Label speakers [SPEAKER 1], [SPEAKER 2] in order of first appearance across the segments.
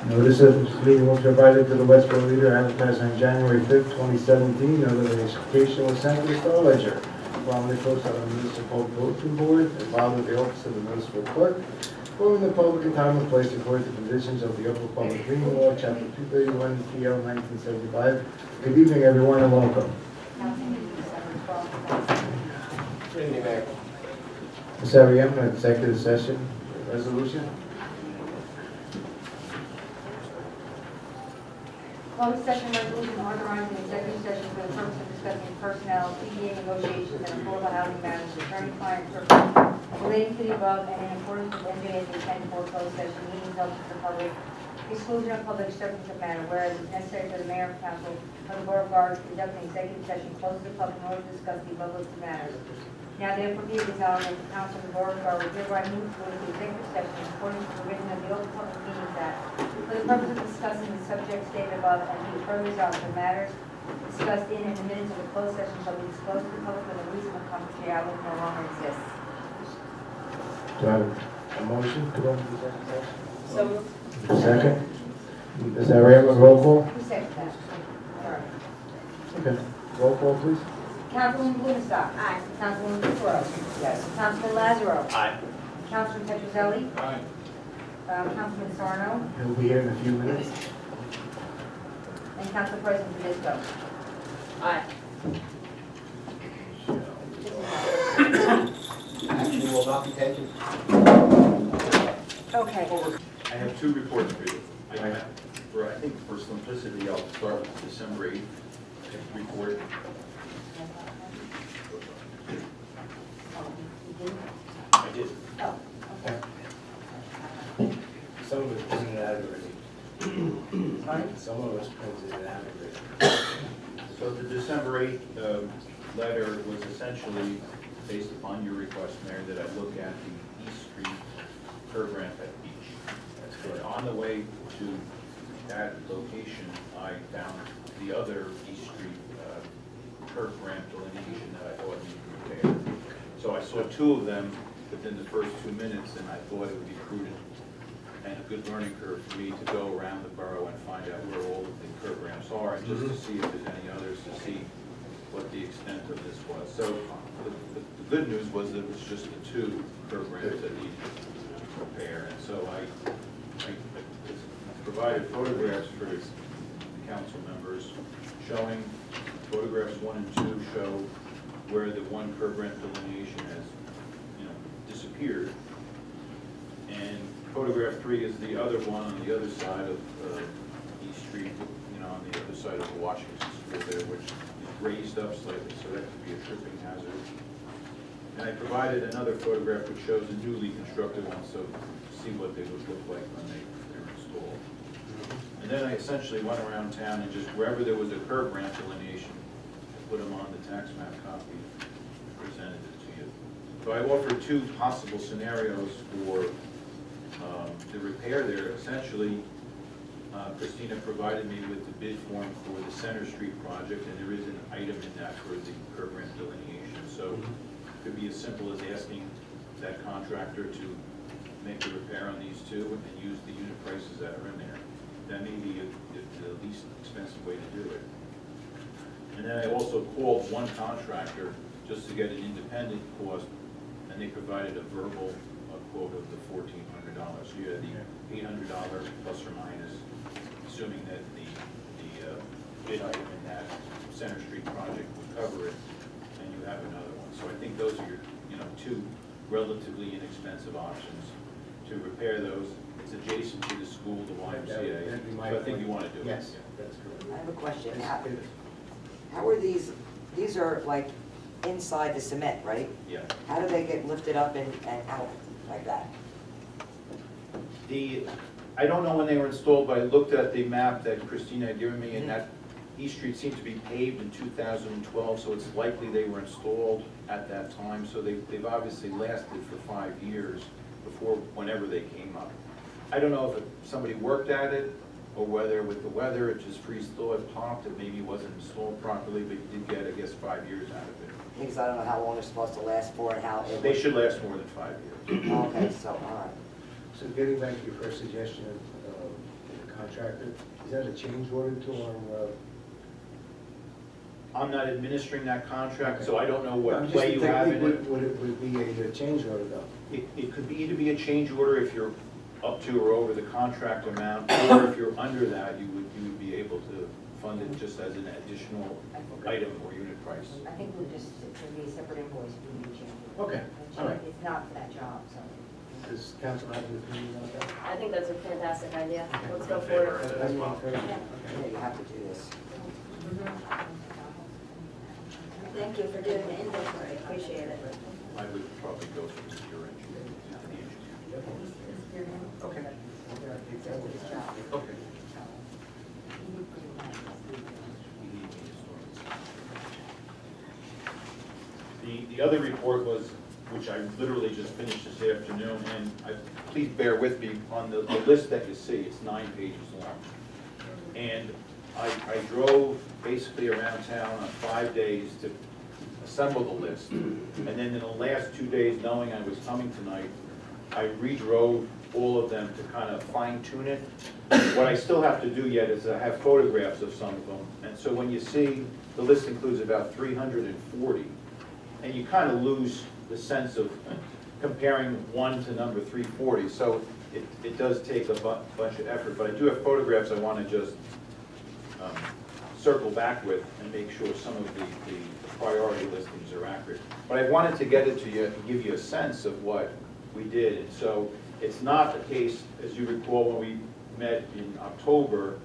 [SPEAKER 1] Notice of this meeting was provided to the Westboro Leader, advertised on January 5th, 2017. Notification was sent to the Star Ledger, promptly posted on the municipal bulletin board, and filed with the office of the municipal clerk, informing the public in time and place according to the provisions of the Open Public Meeting Law, Chapter 231, PL 1975. Good evening, everyone, and welcome.
[SPEAKER 2] Good evening, Mayor.
[SPEAKER 1] Ms. Arietta, executive session resolution.
[SPEAKER 3] Closed session resolution authorizing executive session for the purpose of discussing personnel, CBA negotiations, and affordable housing matters, attorney-client privilege relating to the above, and in accordance with NJSA 10-4 closed session meetings open to the public, exclusion of public substantive matter, whereas it's necessary for the mayor and council of the Borough of Garden to conduct an executive session close to the public in order to discuss the above listed matters. Now therefore be it resolved that the council of the Borough of Garden hereby move to go into executive session in accordance with the provision of the Open Public Meetings Act for the purpose of discussing the subject stated above, and be further resolved the matters discussed in and the minutes of the closed session shall be disclosed to the public when the reason of confidentiality no longer exists.
[SPEAKER 1] Do I have a motion to go into executive session?
[SPEAKER 3] So moved.
[SPEAKER 1] Second. Ms. Arietta, roll call.
[SPEAKER 3] Who seconded that? Sorry.
[SPEAKER 1] Okay. Roll call, please.
[SPEAKER 3] Councilwoman Blumenstock. Aye. Councilwoman Fitzgerald. Yes. Councilman Lazaro.
[SPEAKER 2] Aye.
[SPEAKER 3] Councilman Petrozelli.
[SPEAKER 2] Aye.
[SPEAKER 3] Councilman Sarno.
[SPEAKER 1] He'll be here in a few minutes.
[SPEAKER 3] And Council President Tedesco. Aye.
[SPEAKER 2] Action will not be taken.
[SPEAKER 3] Okay.
[SPEAKER 4] I have two reports for you. I think for simplicity, I'll start with December 8th report. I did.
[SPEAKER 3] Oh, okay.
[SPEAKER 2] Some of it printed out already.
[SPEAKER 3] Sorry?
[SPEAKER 2] Some of us printed it out already.
[SPEAKER 4] So the December 8th letter was essentially based upon your request, Mayor, that I look at the East Street curb ramp at Beach. That's correct. On the way to that location, I found the other East Street curb ramp delineation that I thought needed repair. So I saw two of them within the first 2 minutes, and I thought it would be prudent and a good learning curve for me to go around the borough and find out where all of the curb ramps are, and just to see if there's any others, to see what the extent of this was. So the good news was that it was just the two curb ramps that needed repair, and so I provided photographs for the council members showing, photographs 1 and 2 show where the one curb ramp delineation has, disappeared. And photograph 3 is the other one on the other side of East Street, on the other side of the Washington School there, which is raised up slightly, so that could be a tripping hazard. And I provided another photograph which shows a newly constructed one, so see what they would look like when they're installed. And then I essentially went around town and just wherever there was a curb ramp delineation, put them on the tax map copy and presented it to you. So I offered two possible scenarios for the repair there. Essentially, Christina provided me with the bid form for the Center Street project, and there is an item in that for the curb ramp delineation. So it could be as simple as asking that contractor to make the repair on these two and use the unit prices that are in there. That may be the least expensive way to do it. And then I also called one contractor just to get an independent cost, and they provided a verbal quote of the $1,400. So you had the $800 plus or minus, assuming that the bid item in that Center Street project would cover it, and you have another one. So I think those are your, two relatively inexpensive options to repair those. It's adjacent to the school, the YMCA, so I think you want to do it.
[SPEAKER 2] Yes, that's correct.
[SPEAKER 5] I have a question. How are these are like inside the cement, right?
[SPEAKER 4] Yeah.
[SPEAKER 5] How do they get lifted up and out like that?
[SPEAKER 4] I don't know when they were installed, but I looked at the map that Christina had given me, and that East Street seemed to be paved in 2012, so it's likely they were installed at that time. So they've obviously lasted for 5 years before whenever they came up. I don't know if somebody worked at it, or whether with the weather it just freeze-thawed, popped, it maybe wasn't installed properly, but you did get, I guess, 5 years out of it.
[SPEAKER 5] Because I don't know how long they're supposed to last for and how it
[SPEAKER 4] They should last more than 5 years.
[SPEAKER 5] Okay, so, all right.
[SPEAKER 1] So getting back to your first suggestion of the contractor. Is that a change order to our,
[SPEAKER 4] I'm not administering that contract, so
[SPEAKER 1] Okay.
[SPEAKER 4] I don't know
[SPEAKER 1] I'm
[SPEAKER 4] what
[SPEAKER 1] just
[SPEAKER 4] play you have in
[SPEAKER 1] thinking,
[SPEAKER 4] it.
[SPEAKER 1] would it be a change order though?
[SPEAKER 4] It could be either be a change order if you're up to or over the contract amount, or if you're under that, you would be able to fund it just as an additional item or unit price.
[SPEAKER 3] I think we'll just, it would be a separate invoice for the change.
[SPEAKER 1] Okay, all right.
[SPEAKER 3] It's not for that job, so.
[SPEAKER 1] Does council have an opinion on that?
[SPEAKER 6] I think that's a fantastic idea. Let's go
[SPEAKER 4] In favor
[SPEAKER 6] for
[SPEAKER 4] of
[SPEAKER 6] it.
[SPEAKER 4] that.
[SPEAKER 1] That's one thing.
[SPEAKER 5] Yeah, you have to do this.
[SPEAKER 6] Thank you for doing the inventory, appreciate it.
[SPEAKER 4] I would probably go for your engineer, the engineer.
[SPEAKER 1] Okay.
[SPEAKER 4] Okay. The other report was, which I literally just finished this afternoon, and please bear with me on the list that you see, it's 9 pages long. And I drove basically around town on 5 days to assemble the list. And then in the last 2 days, knowing I was coming tonight, I redrove all of them to kind of fine tune it. What I still have to do yet is I have photographs of some of them. And so when you see, the list includes about 340, and you kind of lose the sense of comparing one to number 340. So it does take a bunch of effort, but I do have photographs I want to just circle back with and make sure some of the priority listings are accurate. But I wanted to get it to you, to give you a sense of what we did. And so it's not the case, as you recall, when we met in October,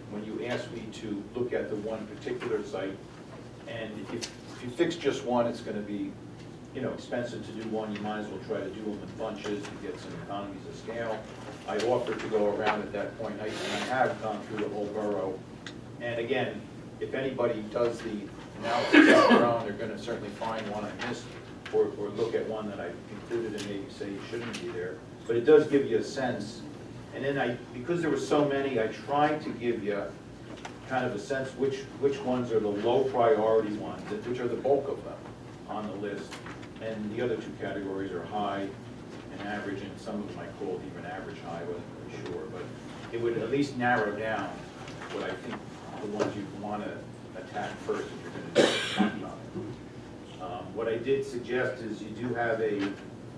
[SPEAKER 4] when you asked me to look at the one particular site. And if you fix just one, it's going to be, you know, expensive to do one. You might as well try to do them in bunches to get some economies of scale. I offered to go around at that point, and I have gone through the whole borough. And again, if anybody does the analysis on their own, they're going to certainly find one I missed, or look at one that I included and maybe say you shouldn't be there. But it does give you a sense. And then because there were so many, I tried to give you kind of a sense which ones are the low priority ones, which are the bulk of them on the list. And the other two categories are high and average, and some of them I called even average high, wasn't really sure. But it would at least narrow down what I think the ones you want to attack first if you're going to do it. What I did suggest is you do have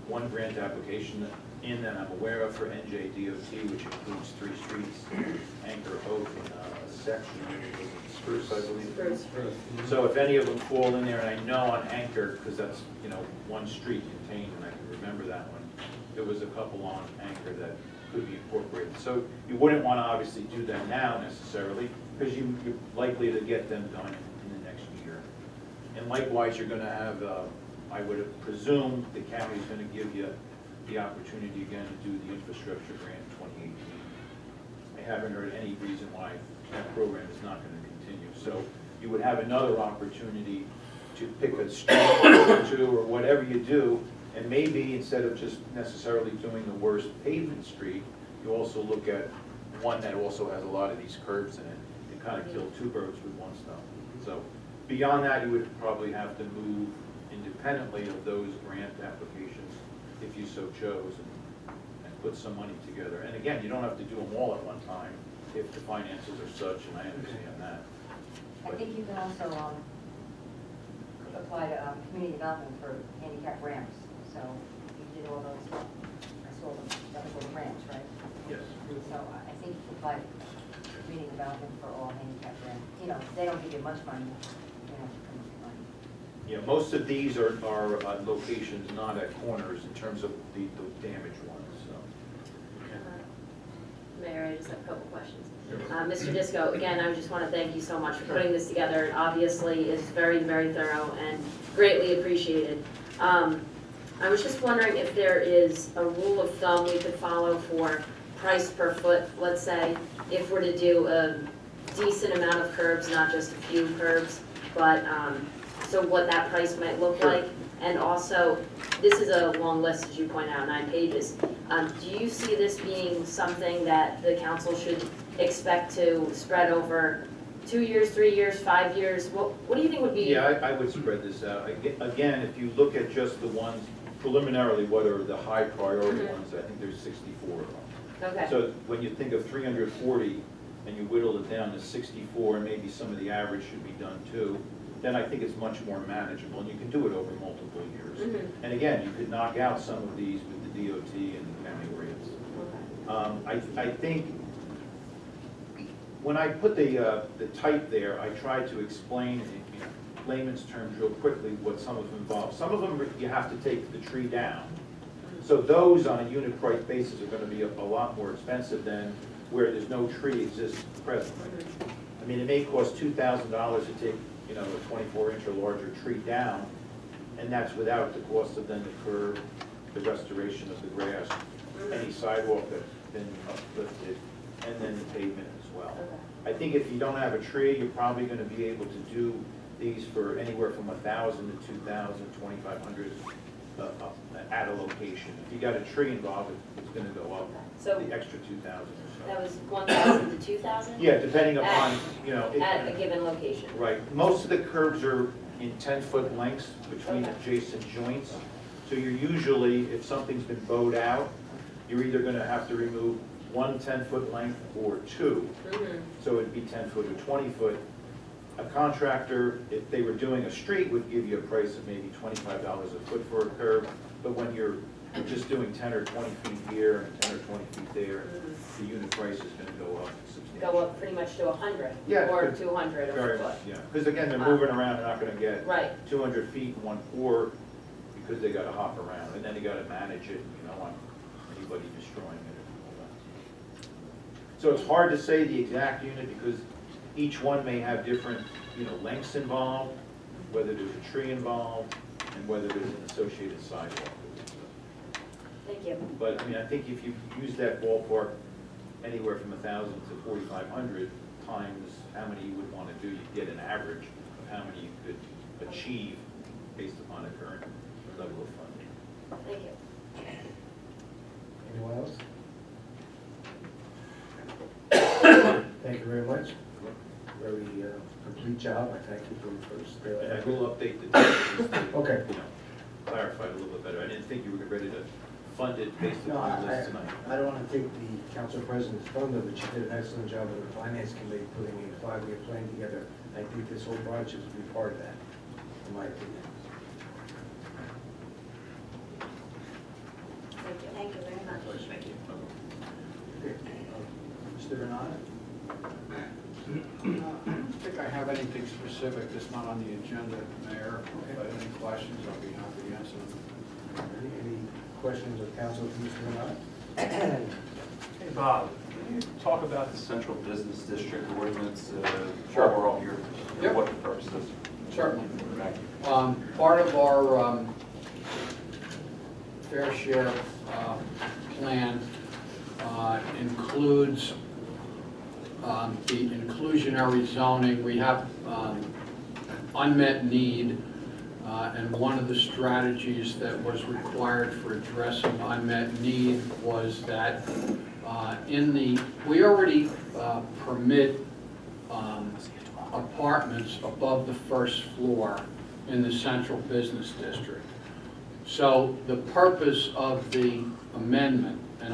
[SPEAKER 4] one grant application in that I'm aware of for NJDOT, which includes 3 streets, Anchor, Oak, and a section, Spruce, I believe.
[SPEAKER 6] Spruce.
[SPEAKER 4] So if any of them fall in there, and I know on Anchor, because that's, you know, one street contained, and I can remember that one, there was a couple on Anchor that could be incorporated. So you wouldn't want to obviously do that now necessarily, because you're likely to get them done in the next year. And likewise, you're going to have, I would have presumed the county's going to give you the opportunity again to do the infrastructure grant 2018. I haven't heard any reason why that program is not going to continue. So you would have another opportunity to pick a street or two or whatever you do, and maybe instead of just necessarily doing the worst pavement street, you also look at one that also has a lot of these curves in it and kind of kill 2 birds with 1 stone. So beyond that, you would probably have to move independently of those grant applications if you so chose, and put some money together. And again, you don't have to do them all at one time if the finances are such, and I understand that.
[SPEAKER 3] I think you can also apply to community development for handicap ramps. So you did all those, I saw them, that was all the ramps, right?
[SPEAKER 4] Yes.
[SPEAKER 3] So I think you can apply to community development for all handicap ramps. You know, they don't give you much money, you know, come up with money.
[SPEAKER 4] Yeah, most of these are locations not at corners in terms of the damaged ones, so.
[SPEAKER 6] Mayor, I just have a couple questions. Mr. Disco, again, I just want to thank you so much for putting this together. It obviously is very, very thorough and greatly appreciated. I was just wondering if there is a rule of thumb we could follow for price per foot, let's say, if we're to do a decent amount of curbs, not just a few curbs, but so what that price might look
[SPEAKER 4] Sure.
[SPEAKER 6] like. And also, this is a long list, as you point out, 9 pages. Do you see this being something that the council should expect to spread over 2 years, 3 years, 5 years? What do you think would be?
[SPEAKER 4] Yeah, I would spread this out. Again, if you look at just the ones preliminarily, what are the high priority ones, I think there's 64 of them.
[SPEAKER 6] Okay.
[SPEAKER 4] So when you think of 340 and you whittle it down to 64, and maybe some of the average should be done too, then I think it's much more manageable, and you can do it over multiple years.
[SPEAKER 6] Mhm.
[SPEAKER 4] And again, you could knock out some of these with the DOT and the county rates. I think, when I put the type there, I tried to explain in layman's terms real quickly what some of them involve. Some of them, you have to take the tree down. So those on a unit price basis are gonna be a lot more expensive than where there's no tree exists presently. I mean, it may cost $2,000 to take, a 24-inch or larger tree down, and that's without the cost of then the curb, the restoration of the grass, any sidewalk that's been uplifted, and then the pavement as well.
[SPEAKER 6] Okay.
[SPEAKER 4] I think if you don't have a tree, you're probably gonna be able to do these for anywhere from 1,000 to 2,000, 2,500 at a location. If you got a tree involved, it's gonna go up,
[SPEAKER 6] So
[SPEAKER 4] the extra 2,000 or
[SPEAKER 6] that
[SPEAKER 4] so.
[SPEAKER 6] was 1,000 to 2,000?
[SPEAKER 4] Yeah, depending upon,
[SPEAKER 6] At a given location?
[SPEAKER 4] Right, most of the curbs are in 10-foot lengths between
[SPEAKER 6] Okay.
[SPEAKER 4] adjacent joints. So you're usually, if something's been bowed out, you're either gonna have to remove one 10-foot length or two.
[SPEAKER 6] Mhm.
[SPEAKER 4] So it'd be 10-foot or 20-foot. A contractor, if they were doing a street, would give you a price of maybe $25 a foot for a curb. But when you're just doing 10 or 20 feet here and 10 or 20 feet there, the unit price is gonna go up substantially.
[SPEAKER 6] Go up pretty much to 100?
[SPEAKER 4] Yeah,
[SPEAKER 6] Or
[SPEAKER 4] good.
[SPEAKER 6] 200 a
[SPEAKER 4] Very
[SPEAKER 6] foot?
[SPEAKER 4] much, yeah. Because again, they're moving around, they're not gonna get
[SPEAKER 6] Right.
[SPEAKER 4] 200 feet in one pour because they gotta hop around. And then they gotta manage it, you don't want anybody destroying it and all that. So it's hard to say the exact unit because each one may have different, lengths involved, whether there's a tree involved, and whether there's an associated sidewalk.
[SPEAKER 6] Thank you.
[SPEAKER 4] But, I mean, I think if you use that ballpark, anywhere from 1,000 to 4,500 times how many you would want to do, you'd get an average of how many you could achieve based upon a current level of funding.
[SPEAKER 6] Thank you.
[SPEAKER 1] Anyone else? Thank you very much. Very complete job. I thank you for the first.
[SPEAKER 4] And I will update the data just to,
[SPEAKER 1] Okay.
[SPEAKER 4] clarify it a little bit better. I didn't think you were ready to fund it based
[SPEAKER 1] No,
[SPEAKER 4] upon this tonight.
[SPEAKER 1] I don't want to take the council president's thunder, but you did an excellent job of the finance committee putting a 5-year plan together. I think this whole project will be part of that, in my opinion.
[SPEAKER 6] Thank you. Thank you very much.
[SPEAKER 4] Thank you.
[SPEAKER 1] Okay. Mr. Renata?
[SPEAKER 7] I don't think I have anything specific that's not on the agenda, Mayor. But any questions, I'll be happy to answer them.
[SPEAKER 1] Any questions of council for Mr. Renata?
[SPEAKER 8] Hey, Bob, can you talk about the central business district ordinance
[SPEAKER 7] Sure.
[SPEAKER 8] while we're all here?
[SPEAKER 7] Yep.
[SPEAKER 8] What the purpose is?
[SPEAKER 7] Certainly.
[SPEAKER 8] Thank you.
[SPEAKER 7] Part of our fair share plan includes the inclusionary zoning. We have unmet need, and one of the strategies that was required for addressing unmet need was that we already permit apartments above the first floor in the central business district. So the purpose of the amendment, and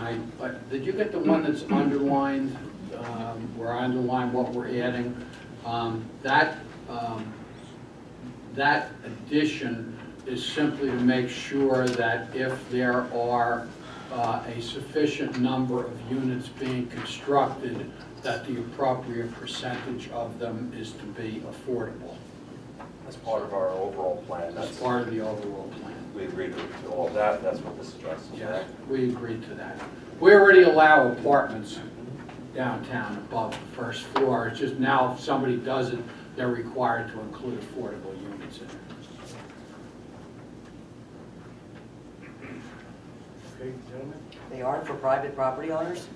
[SPEAKER 7] did you get the one that's underlined, where I underlined what we're adding? That addition is simply to make sure that if there are a sufficient number of units being constructed, that the appropriate percentage of them is to be affordable.
[SPEAKER 8] That's part of our overall plan.
[SPEAKER 7] That's part of the overall plan.
[SPEAKER 8] We agreed to all that. That's what this addresses,
[SPEAKER 7] Yes,
[SPEAKER 8] right?
[SPEAKER 7] we agreed to that. We already allow apartments downtown above the first floor. It's just now if somebody does it, they're required to include affordable units in it.
[SPEAKER 1] Okay, gentlemen?
[SPEAKER 5] They aren't for private property owners?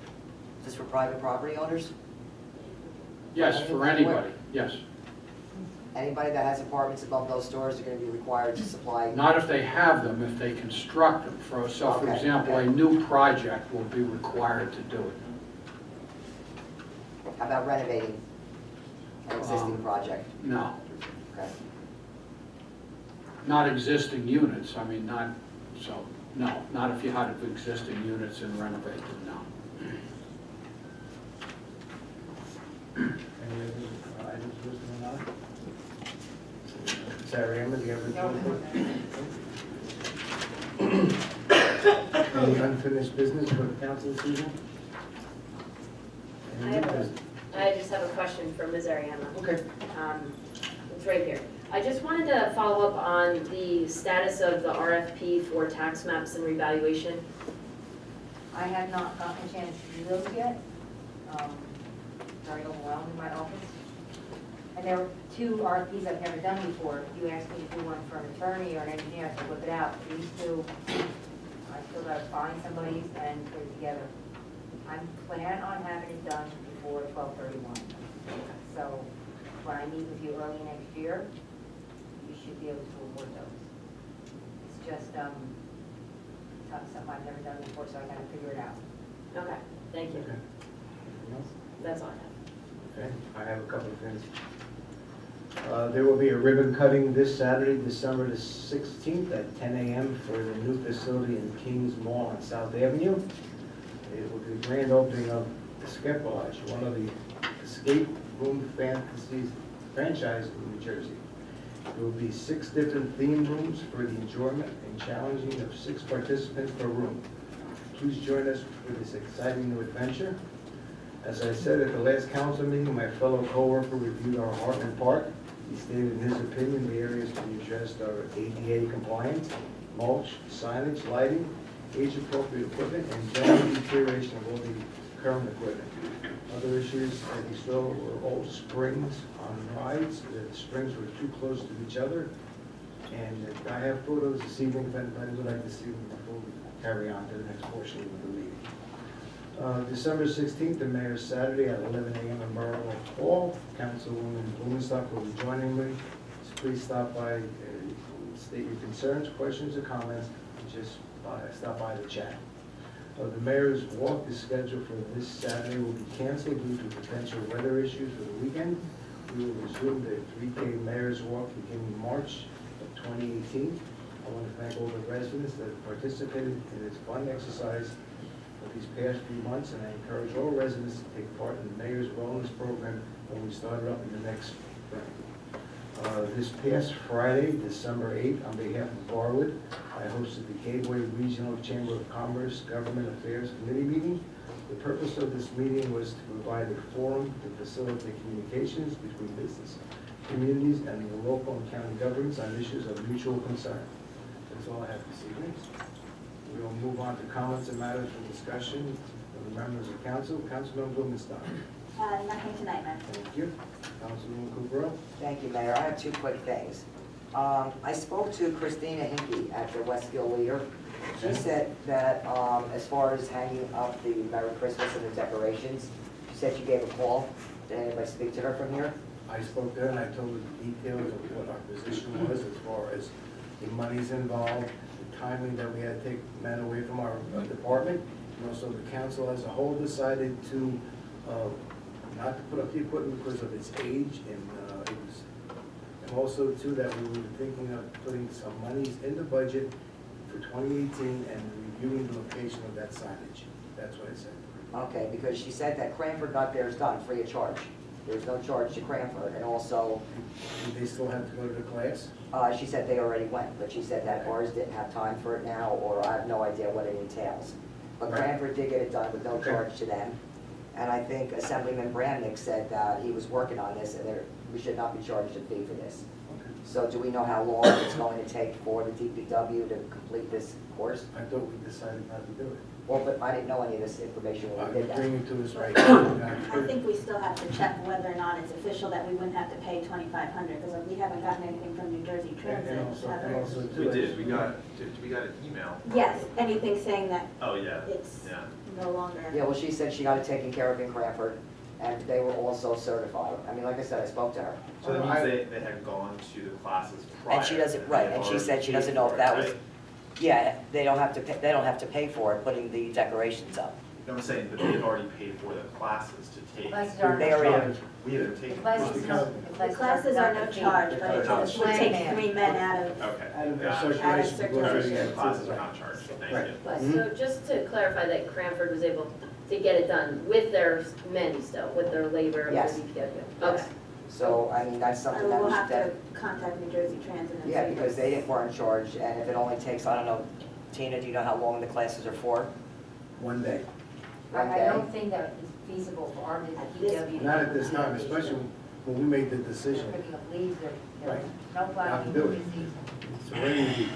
[SPEAKER 5] Just for private property owners?
[SPEAKER 7] Yes, for anybody, yes.
[SPEAKER 5] Anybody that has apartments above those stores are gonna be required to supply?
[SPEAKER 7] Not if they have them, if they construct them. So for
[SPEAKER 5] Okay,
[SPEAKER 7] example, a
[SPEAKER 5] okay.
[SPEAKER 7] new project will be required to do it.
[SPEAKER 5] How about renovating an existing project?
[SPEAKER 7] No,
[SPEAKER 5] Okay.
[SPEAKER 7] not existing units, I mean, not if you had existing units and renovate them, no.
[SPEAKER 1] Any other items listed or not? Sarah Emma, do you have a report? Any unfinished business for the council this evening?
[SPEAKER 6] I
[SPEAKER 1] Any
[SPEAKER 6] have
[SPEAKER 1] new
[SPEAKER 6] a-
[SPEAKER 1] business?
[SPEAKER 6] I just have a question for Ms. Ariana.
[SPEAKER 1] Okay.
[SPEAKER 6] It's right here. I just wanted to follow up on the status of the RFP for tax maps and revaluation.
[SPEAKER 3] I have not gotten a chance to do those yet. Very overwhelmed in my office. And there were two RFPs I've never done before. You asked me to do one for an attorney or an engineer, I said, whip it out. These two, I still gotta find somebody and put it together. I'm planning on having it done before 12/31. So when I meet with you early next year, you should be able to award those. It's just, something I've never done before, so I gotta figure it out.
[SPEAKER 6] Okay, thank you.
[SPEAKER 1] Okay. Anything else?
[SPEAKER 6] That's all I have.
[SPEAKER 1] Okay, I have a couple of things. There will be a ribbon cutting this Saturday, December the 16th at 10 a.m. for the new facility in Kings Mall on South Avenue. It will be the grand opening of Escape Lodge, one of the escape room fantasies franchise in New Jersey. There will be 6 different theme rooms for the enjoyment and challenging of 6 participants per room. Please join us for this exciting new adventure. As I said at the last council meeting, my fellow coworker reviewed our Heartland Park. He stated in his opinion the areas to be addressed are ADA compliance, mulch, signage, lighting, age-appropriate equipment, and general deterioration of all the current equipment. Other issues that he saw were old springs on rides, the springs were too close to each other. And I have photos this evening if anybody would like to see them before we carry on to the next portion of the meeting. December 16th, the mayor's Saturday at 11 a.m. in Borough Hall. Councilwoman Blumenstock will be joining me. So please stop by, state your concerns, questions, or comments, and just stop by the chat. The mayor's walk is scheduled for this Saturday will be canceled due to potential weather issues for the weekend. We will resume the 3K mayor's walk beginning March of 2018. I want to thank all the residents that participated in this fun exercise of these past few months, and I encourage all residents to take part in the mayor's wellness program when we start it up in the next spring. This past Friday, December 8th, on behalf of Barwood, I hosted the Gateway Regional Chamber of Commerce Government Affairs Committee meeting. The purpose of this meeting was to provide a forum to facilitate communications between business, communities, and the local and county governments on issues of mutual concern. That's all I have this evening. We will move on to comments and matters for discussion of the members of council. Councilman Blumenstock.
[SPEAKER 9] Nothing tonight, Mayor.
[SPEAKER 1] Thank you. Councilwoman Cooperall.
[SPEAKER 5] Thank you, Mayor. I have 2 quick things. I spoke to Christina Hinkie at the Westfield Leader. She said that as far as hanging up the Merry Christmas and the decorations, she said she gave a call. Did anybody speak to her from here?
[SPEAKER 1] I spoke to her and I told her the details of what our position was as far as the monies involved, the timing that we had to take men away from our department, and also the council as a whole decided to not to put up the equipment because of its age, and also too that we were thinking of putting some monies in the budget for 2018 and reviewing the location of that signage. That's what I said.
[SPEAKER 5] Okay, because she said that Cranford got theirs done free of charge. There's no charge to Cranford, and also,
[SPEAKER 1] Do they still have to go to the class?
[SPEAKER 5] she said they already went, but she said that ours didn't have time for it now, or I have no idea what it entails. But
[SPEAKER 1] Right.
[SPEAKER 5] Cranford did get it done with no
[SPEAKER 1] Okay.
[SPEAKER 5] charge to them. And I think Assemblyman Bramnick said that he was working on this, and we should not be charged a fee for this.
[SPEAKER 1] Okay.
[SPEAKER 5] So do we know how long it's going to take for the DPW to complete this course?
[SPEAKER 1] I thought we decided not to do it.
[SPEAKER 5] Well, but I didn't know any of this information when we
[SPEAKER 1] You're
[SPEAKER 5] did that.
[SPEAKER 1] bringing it to us right now.
[SPEAKER 9] I think we still have to check whether or not it's official that we wouldn't have to pay $2,500, because we haven't gotten anything from New Jersey Transit.
[SPEAKER 1] And also
[SPEAKER 8] We
[SPEAKER 1] too.
[SPEAKER 8] did, we got an email.
[SPEAKER 9] Yes, anything saying that
[SPEAKER 8] Oh, yeah,
[SPEAKER 9] it's
[SPEAKER 8] yeah.
[SPEAKER 9] no longer.
[SPEAKER 5] Yeah, well, she said she got it taken care of in Cranford, and they were also certified. I mean, like I said, I spoke to her.
[SPEAKER 8] So that means they had gone to the classes prior.
[SPEAKER 5] And she doesn't, right, and she said she doesn't know if that was, yeah, they don't have to pay for it, putting the decorations up.
[SPEAKER 8] No, I'm saying that they've already paid for the classes to take.
[SPEAKER 3] Classes are
[SPEAKER 5] They
[SPEAKER 3] no
[SPEAKER 5] already-
[SPEAKER 3] charge.
[SPEAKER 8] We haven't
[SPEAKER 3] The
[SPEAKER 8] taken.
[SPEAKER 3] classes,
[SPEAKER 9] The classes are no charge, but it
[SPEAKER 8] Charge.
[SPEAKER 9] would take 3 men out of,
[SPEAKER 8] Okay.
[SPEAKER 1] Out of
[SPEAKER 8] Got it.
[SPEAKER 1] circulation.
[SPEAKER 9] Out of circulation.
[SPEAKER 8] The classes are not charged, thank
[SPEAKER 1] Right.
[SPEAKER 8] you.
[SPEAKER 6] So just to clarify that Cranford was able to to get it done with their men still, with their labor and
[SPEAKER 5] Yes.
[SPEAKER 6] the DPW?
[SPEAKER 5] Yes.
[SPEAKER 6] Okay.
[SPEAKER 5] So, I mean, that's something that
[SPEAKER 9] We'll
[SPEAKER 5] we
[SPEAKER 9] have
[SPEAKER 5] should,
[SPEAKER 9] to contact New Jersey Transit and see.
[SPEAKER 5] yeah, because they weren't in charge, and if it only takes, I don't know, Tina, do you know how long the classes are for?
[SPEAKER 1] One day.
[SPEAKER 5] One
[SPEAKER 3] I
[SPEAKER 5] day?
[SPEAKER 3] don't think that it's feasible for our DPW.
[SPEAKER 1] Not at this time, especially when we made the
[SPEAKER 3] They're
[SPEAKER 1] decision.
[SPEAKER 3] picking up leaves,
[SPEAKER 1] Right.
[SPEAKER 3] no
[SPEAKER 1] Not to
[SPEAKER 3] plowing,
[SPEAKER 1] do
[SPEAKER 3] no
[SPEAKER 1] it.
[SPEAKER 3] disease.
[SPEAKER 1] It's already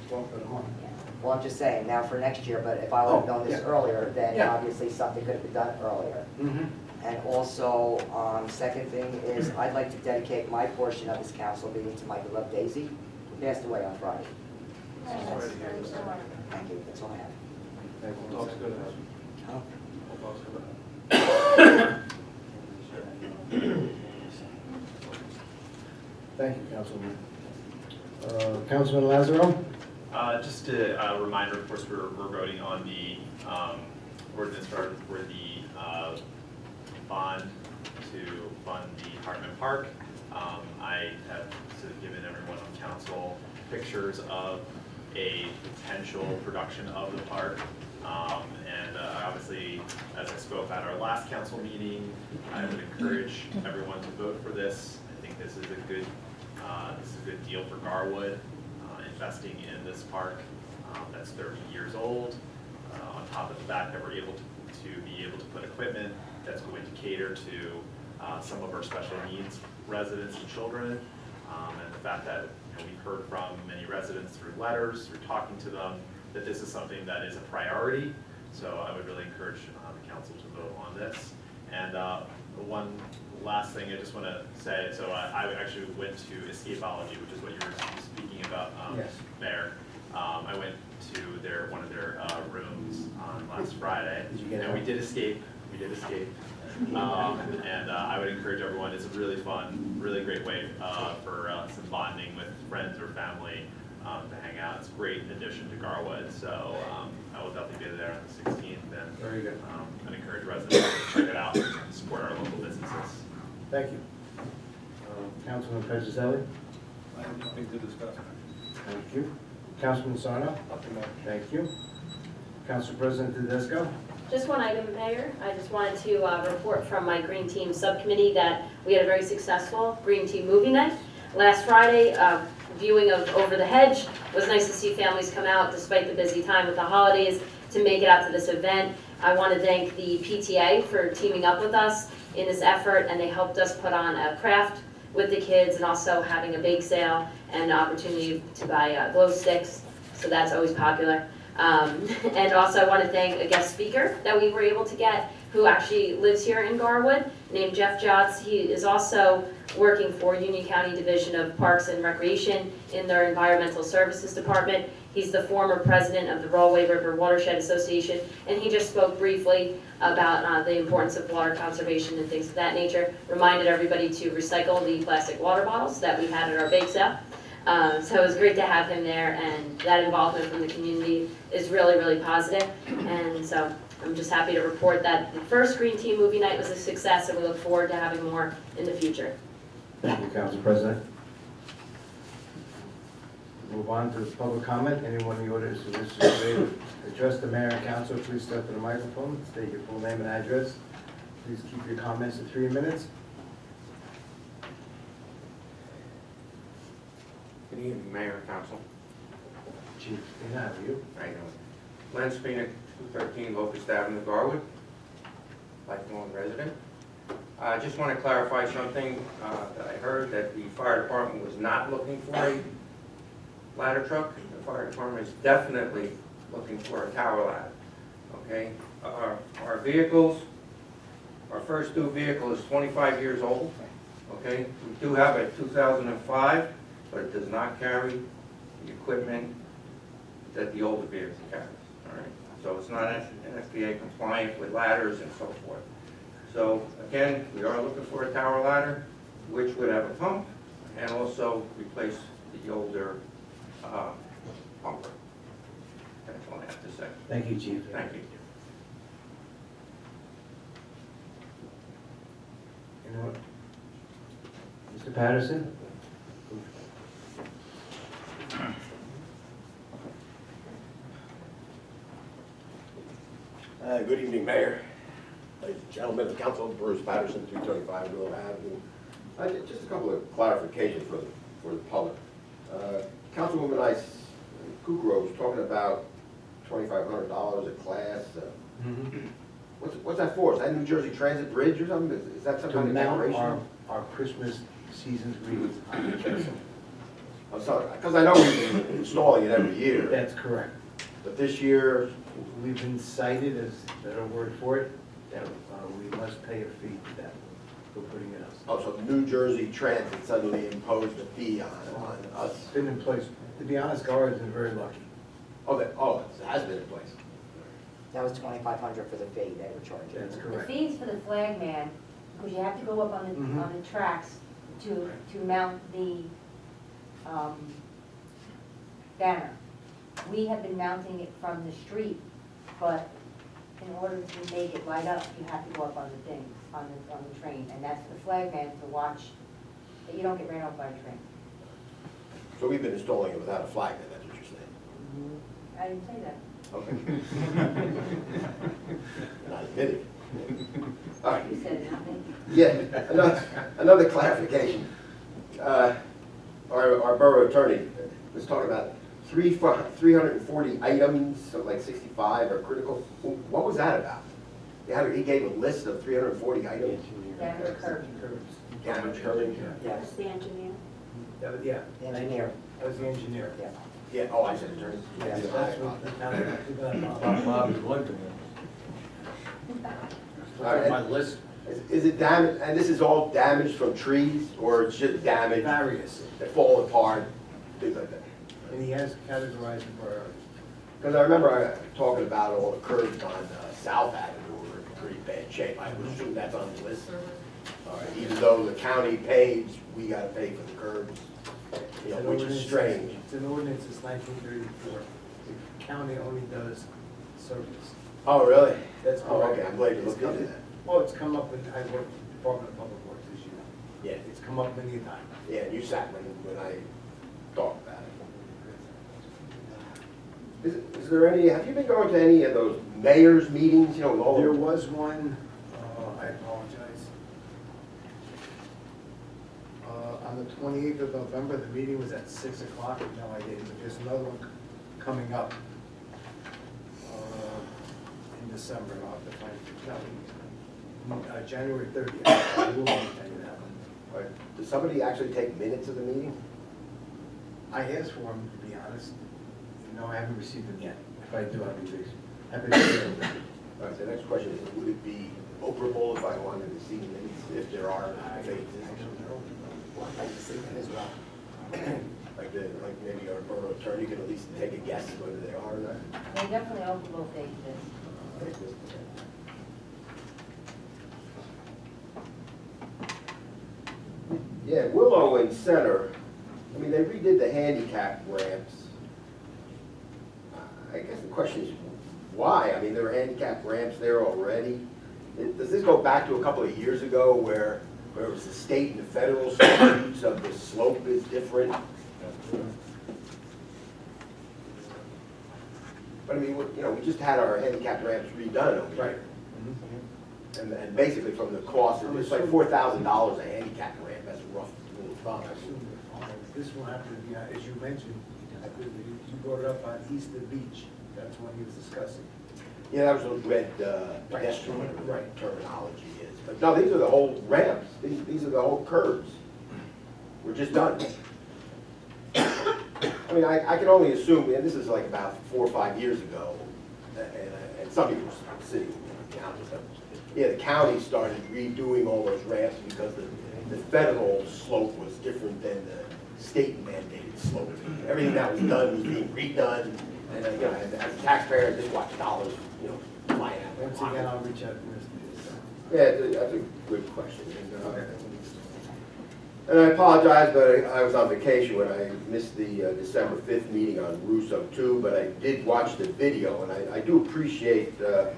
[SPEAKER 1] 12th of the month.
[SPEAKER 5] Well, I'm just saying, now for next year, but if I would have
[SPEAKER 1] Oh,
[SPEAKER 5] known this
[SPEAKER 1] yeah.
[SPEAKER 5] earlier, then
[SPEAKER 1] Yeah.
[SPEAKER 5] obviously something could have been done earlier.
[SPEAKER 1] Mm-hmm.
[SPEAKER 5] And also, second thing is, I'd like to dedicate my portion of this council meeting to my beloved Daisy, who passed away on Friday.
[SPEAKER 3] Sorry to hear that.
[SPEAKER 5] Thank you, that's all I have.
[SPEAKER 1] Thank you.
[SPEAKER 8] Talks good.
[SPEAKER 5] Huh?
[SPEAKER 8] Talks good.
[SPEAKER 1] Thank you, Councilman. Councilman Lazaro?
[SPEAKER 10] Just a reminder, of course, we're voting on the ordinance for the bond to fund the Hartman Park. I have sort of given everyone on council pictures of a potential production of the park. And obviously, as I spoke at our last council meeting, I would encourage everyone to vote for this. I think this is a good deal for Garwood, investing in this park that's 30 years old. On top of the fact that we're able to be able to put equipment that's going to cater to some of our special needs residents and children. And the fact that we've heard from many residents through letters, through talking to them, that this is something that is a priority. So I would really encourage the council to vote on this. And one last thing I just want to say, so I actually went to Escapology, which is what you were speaking about,
[SPEAKER 1] Yes.
[SPEAKER 10] Mayor. I went to one of their rooms on last Friday.
[SPEAKER 1] Did you get
[SPEAKER 10] and
[SPEAKER 1] out?
[SPEAKER 10] we did escape. And I would encourage everyone, it's a really fun, really great way for some bonding with friends or family to hang out. It's a great addition to Garwood, so I will definitely be there on the 16th. And
[SPEAKER 1] Very good.
[SPEAKER 10] I'd encourage residents to check it out and support our local businesses.
[SPEAKER 1] Thank you. Councilman Petrozelli?
[SPEAKER 8] I have nothing to discuss.
[SPEAKER 1] Thank you. Councilman Sarno? Thank you. Council President Tedesco?
[SPEAKER 6] Just one item, Mayor. I just wanted to report from my Green Team Subcommittee that we had a very successful Green Team Movie Night. Last Friday, viewing of Over the Hedge. It was nice to see families come out despite the busy time with the holidays to make it out to this event. I want to thank the PTA for teaming up with us in this effort, and they helped us put on a craft with the kids and also having a bake sale and an opportunity to buy glow sticks, so that's always popular. And also I want to thank a guest speaker that we were able to get who actually lives here in Garwood, named Jeff Jotz. He is also working for Union County Division of Parks and Recreation in their Environmental Services Department. He's the former president of the Rollway River Watershed Association, and he just spoke briefly about the importance of water conservation and things of that nature. Reminded everybody to recycle the plastic water bottles that we had at our bake sale. So it was great to have him there, and that involvement from the community is really, really positive. And so I'm just happy to report that the first Green Team Movie Night was a success, and we look forward to having more in the future.
[SPEAKER 1] Thank you, Council President. Move on to public comment. Anyone in the audience who wishes to address the mayor and council, please step to the microphone, state your full name and address. Please keep your comments to 3 minutes.
[SPEAKER 11] Good evening, Mayor and Council.
[SPEAKER 1] Chief, can I have you?
[SPEAKER 11] How you doing? Len Spina, 213 Locust Avenue, Garwood, lifelong resident. I just want to clarify something that I heard, that the fire department was not looking for a ladder truck. The fire department is definitely looking for a tower ladder, okay? Our vehicles, our first new vehicle is 25 years old, okay? We do have a 2005, but it does not carry the equipment that the older vehicle carries, all right? So it's not NFPA compliant with ladders and so forth. So again, we are looking for a tower ladder, which would have a pump and also replace the older pumper. That's all I have to say.
[SPEAKER 1] Thank you, Chief.
[SPEAKER 11] Thank you.
[SPEAKER 1] Anyone? Mr. Patterson?
[SPEAKER 12] Good evening, Mayor. Gentlemen, Councilman Bruce Patterson, 325 Willow Avenue. Just a couple of clarifications for the public. Councilwoman Kukrow was talking about $2,500 a class. What's that for? Is that New Jersey Transit Bridge or something? Is that some
[SPEAKER 1] To
[SPEAKER 12] kind of
[SPEAKER 1] mount
[SPEAKER 12] decoration?
[SPEAKER 1] our Christmas season's wreaths on the castle.
[SPEAKER 12] I'm sorry, because I know we've been installing it every year,
[SPEAKER 1] That's correct.
[SPEAKER 12] but this year,
[SPEAKER 1] We've been cited as a better word for it, that we must pay a fee to them for putting it up.
[SPEAKER 12] so New Jersey Transit suddenly imposed a fee on us.
[SPEAKER 1] It's been in place. To be honest, Gar has been very lucky.
[SPEAKER 12] It has been in place.
[SPEAKER 5] That was $2,500 for the fee they were charging.
[SPEAKER 1] That's
[SPEAKER 3] The
[SPEAKER 1] correct.
[SPEAKER 3] fees for the flag man, because you have to go up on the tracks to mount the banner. We have been mounting it from the street, but in order to make it light up, you have to go up on the thing, on the train, and that's the flag man to watch that you don't get ran off by a train.
[SPEAKER 12] So we've been installing it without a flag, then, that's what you're saying?
[SPEAKER 3] I didn't say that.
[SPEAKER 12] Okay. Not admitting. All right.
[SPEAKER 3] You said it, not me.
[SPEAKER 12] Yeah, another clarification. Our borough attorney was talking about 340 items, so like 65 are critical. What was that about? He gave a list of 340 items.
[SPEAKER 3] Damage curb.
[SPEAKER 12] Damage curbing?
[SPEAKER 9] That's the engineer.
[SPEAKER 1] Yeah,
[SPEAKER 5] The engineer.
[SPEAKER 1] that was the engineer.
[SPEAKER 5] Yeah.
[SPEAKER 12] Yeah, oh, I said attorney.
[SPEAKER 5] Yeah,
[SPEAKER 1] So that's what, now that I think about it,
[SPEAKER 2] Bob is looking
[SPEAKER 12] All right,
[SPEAKER 7] My list,
[SPEAKER 12] Is it damage, and this is all damage from trees, or it's just damage
[SPEAKER 1] various,
[SPEAKER 12] that fall apart, things like that?
[SPEAKER 1] and he has categorized it for,
[SPEAKER 12] Because I remember talking about all the curbs on South Avenue were in pretty bad shape. I would assume that's on the list. All right, even though the county paves, we gotta pay for the curbs,
[SPEAKER 1] it's an
[SPEAKER 12] which
[SPEAKER 1] ordinance.
[SPEAKER 12] is strange.
[SPEAKER 1] It's an ordinance, it's 1934. The county only does service.
[SPEAKER 12] Oh, really?
[SPEAKER 1] That's
[SPEAKER 12] Oh,
[SPEAKER 1] correct.
[SPEAKER 12] okay, I'm glad you
[SPEAKER 1] It's
[SPEAKER 12] looked
[SPEAKER 1] come-
[SPEAKER 12] into that.
[SPEAKER 1] Well, it's come up, I work with the Department of Public Works, as you know.
[SPEAKER 12] Yeah,
[SPEAKER 1] It's come up many a time.
[SPEAKER 12] yeah, and you sat when I talked about it. Is there any, have you been going to any of those mayor's meetings, with all
[SPEAKER 1] There
[SPEAKER 12] the...
[SPEAKER 1] was one, I apologize. On the 28th of November, the meeting was at 6 o'clock, no, I didn't, but there's another one coming up in December, I'll have to find it. January 30th, I will be attending that one.
[SPEAKER 12] All right, does somebody actually take minutes of the meeting?
[SPEAKER 1] I asked for them, to be honest. No, I haven't received them yet. If I do, I'll be happy to share them.
[SPEAKER 12] All right, the next question is, would it be operable if I wanted to see minutes, if there are, if they exist?
[SPEAKER 1] I'd like to see them as well.
[SPEAKER 12] Like maybe our borough attorney can at least take a guess whether they are or not?
[SPEAKER 3] They definitely open both exist.
[SPEAKER 12] Yeah, Willow and Center, I mean, they redid the handicap ramps. I guess the question is, why? I mean, there were handicap ramps there already. Does this go back to a couple of years ago where it was the state and the federal statutes of the slope is different? But I mean, we just had our handicap ramps redone over here. And basically from the cost, it's like $4,000 a handicap ramp, that's a rough rule of thumb.
[SPEAKER 1] This will have to be, as you mentioned, you brought it up on Easter Beach. That's what he was discussing.
[SPEAKER 12] Yeah, that was what red pedestrian, whatever the right terminology is. But no, these are the whole ramps, these are the whole curves. We're just done. I mean, I can only assume, and this is like about 4 or 5 years ago, and some people were sitting in the county, yeah, the county started redoing all those ramps because the federal slope was different than the state mandated slope. Everything that was done was being redone, and as a taxpayer, I just watch dollars, flying out.
[SPEAKER 1] Once again, I'll reach out to Mr.
[SPEAKER 12] Yeah, that's a good question. And I apologize, but I was on vacation when I missed the December 5th meeting on Russo 2, but I did watch the video, and I do appreciate the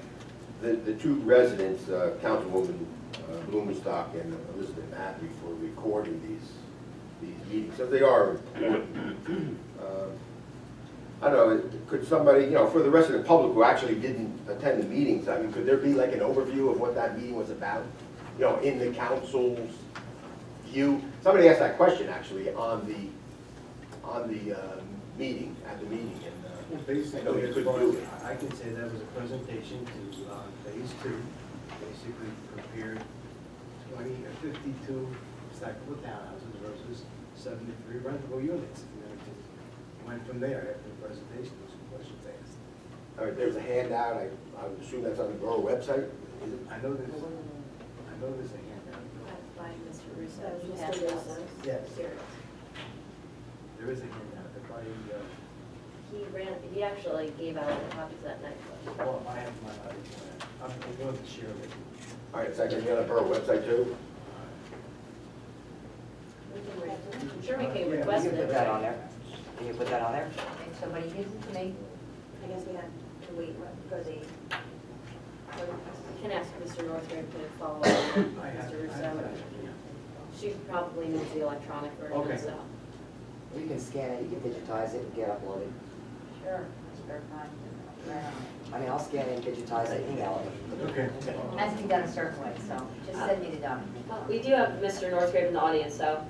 [SPEAKER 12] two residents, Councilwoman Blumenstock and Elizabeth Matthew, for recording these meetings, because they are important. I don't know, could somebody, for the rest of the public who actually didn't attend the meetings, I mean, could there be like an overview of what that meeting was about? In the council's view? Somebody asked that question actually on the meeting, at the meeting, and,
[SPEAKER 2] Well,
[SPEAKER 12] No,
[SPEAKER 2] basically,
[SPEAKER 12] you
[SPEAKER 2] as
[SPEAKER 12] couldn't
[SPEAKER 2] far
[SPEAKER 12] do
[SPEAKER 2] as,
[SPEAKER 12] it.
[SPEAKER 2] I can say that was a presentation to phase two, basically compared 20 or 52 stackable townhouses versus 73 rentable units. And then it just went from there after the presentation, there was some questions asked.
[SPEAKER 12] all right, there's a handout, I would assume that's on the borough website, is it?
[SPEAKER 2] I know there's a handout.
[SPEAKER 6] By Mr. Russo.
[SPEAKER 9] Mr. Russo.
[SPEAKER 2] Yes, there is a handout, they're probably,
[SPEAKER 6] He actually gave out the copies that night.
[SPEAKER 2] well, I have my, I'm going to share with you.
[SPEAKER 12] All right, so I can be on the borough website too?
[SPEAKER 6] I'm sure we can
[SPEAKER 5] You
[SPEAKER 6] request
[SPEAKER 5] can
[SPEAKER 6] it.
[SPEAKER 5] put that on there. Can you put that on there?
[SPEAKER 3] If somebody gives it to me,
[SPEAKER 9] I guess we have to wait for the,
[SPEAKER 6] You can ask Mr. Northridge to follow up with
[SPEAKER 2] I have,
[SPEAKER 6] Mr.
[SPEAKER 2] I
[SPEAKER 6] Russo.
[SPEAKER 2] have that, yeah.
[SPEAKER 6] She probably needs the electronic
[SPEAKER 2] Okay.
[SPEAKER 6] version, so.
[SPEAKER 5] You can scan it, you can digitize it, and get uploaded.
[SPEAKER 3] sure, spare time.
[SPEAKER 5] I mean, I'll scan it, digitize it, email it.
[SPEAKER 2] Okay.
[SPEAKER 3] It has to be done a certain way, so just send me the document.
[SPEAKER 6] We do have Mr. Northridge in the audience, so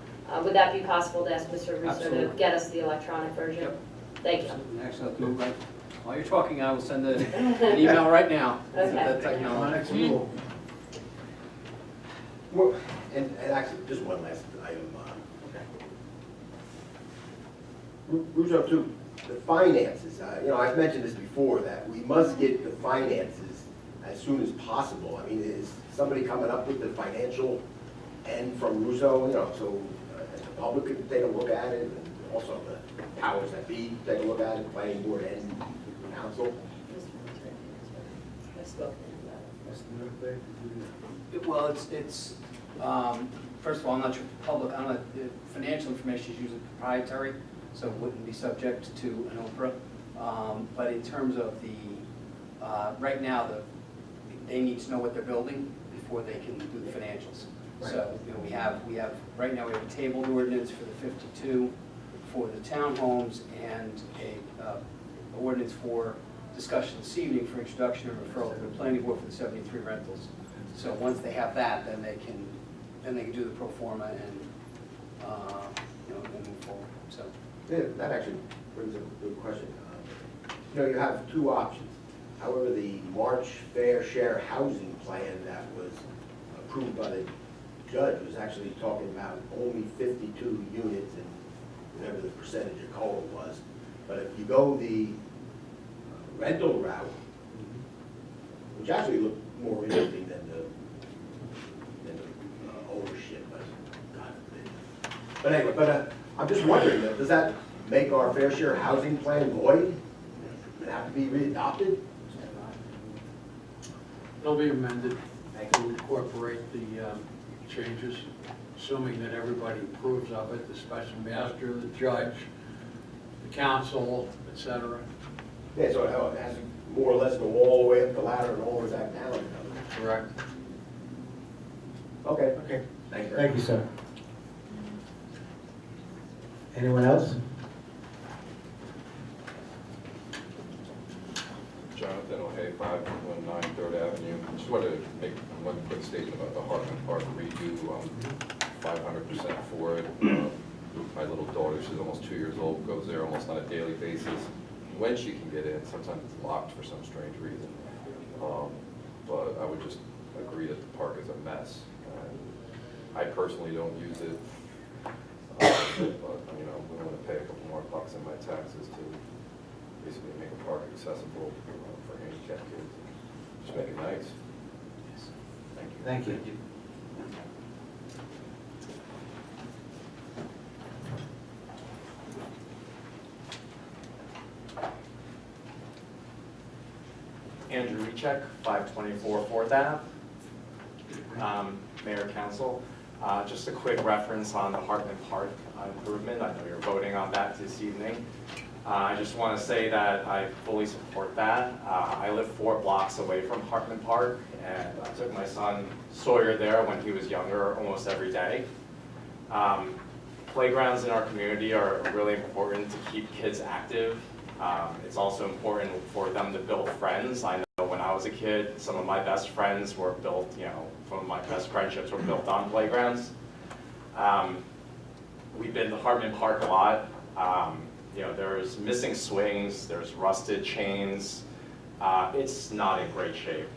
[SPEAKER 6] would that be possible to ask Mr. Russo to
[SPEAKER 13] Absolutely.
[SPEAKER 6] get us the electronic version?
[SPEAKER 13] Yep.
[SPEAKER 6] Thank you.
[SPEAKER 13] Actually, I'll move right, while you're talking, I will send an email right now.
[SPEAKER 6] Okay.
[SPEAKER 13] That technology.
[SPEAKER 2] Next rule.
[SPEAKER 12] Well, and actually, just one last item. Russo, too, the finances, I've mentioned this before, that we must get the finances as soon as possible. I mean, is somebody coming up with the financial end from Russo, so the public can take a look at it, and also the powers that be take a look at it, planning board and council?
[SPEAKER 6] I've spoken to him about it.
[SPEAKER 2] Mr. Northridge, did you-
[SPEAKER 13] Well, it's, first of all, I'm not sure if the public, the financial information is usually proprietary, so it wouldn't be subject to an Oprah. But in terms of right now, they need to know what they're building before they can do the financials. So, we have, right now, we have a tabled ordinance for the 52 for the townhomes and a ordinance for discussion this evening for introduction and referral to the planning board for the 73 rentals. So once they have that, then they can do the pro forma and, and move forward, so.
[SPEAKER 12] Yeah, that actually brings up a good question. You have two options. However, the March Fair Share Housing Plan that was approved by the judge was actually talking about only 52 units and whatever the percentage of COLA was. But if you go the rental route, which actually looked more interesting than the ownership, but God forbid. But anyway, I'm just wondering, does that make our Fair Share Housing Plan void? Does it have to be readopted?
[SPEAKER 7] It'll be amended to incorporate the changes, assuming that everybody approves of it, the special master, the judge, the council, et cetera.
[SPEAKER 12] Yeah, so it has to more or less go all the way up the ladder and all the way back down.
[SPEAKER 7] Correct.
[SPEAKER 12] Okay.
[SPEAKER 1] Okay,
[SPEAKER 12] Thank you.
[SPEAKER 1] thank you, sir. Anyone else?
[SPEAKER 14] Jonathan O'Hay, 519 Third Avenue. Just wanted to make one quick statement about the Hartman Park redo, 500% for it. My little daughter, she's almost 2 years old, goes there almost on a daily basis. When she can get in, sometimes it's locked for some strange reason. But I would just agree that the park is a mess. I personally don't use it, but, we want to pay a couple more bucks in my taxes to basically make a park accessible for handicapped kids. Just make it nice.
[SPEAKER 1] Thank you.
[SPEAKER 15] Andrew Recheck, 524 Fourth Ave. Mayor, Council, just a quick reference on the Hartman Park improvement. I know you're voting on that this evening. I just want to say that I fully support that. I live 4 blocks away from Hartman Park, and I took my son Sawyer there when he was younger almost every day. Playgrounds in our community are really important to keep kids active It's also important for them to build friends. I know when I was a kid, some of my best friends were built, some of my best friendships were built on playgrounds. We've been to Hartman Park a lot. There's missing swings, there's rusted chains. It's not in great shape.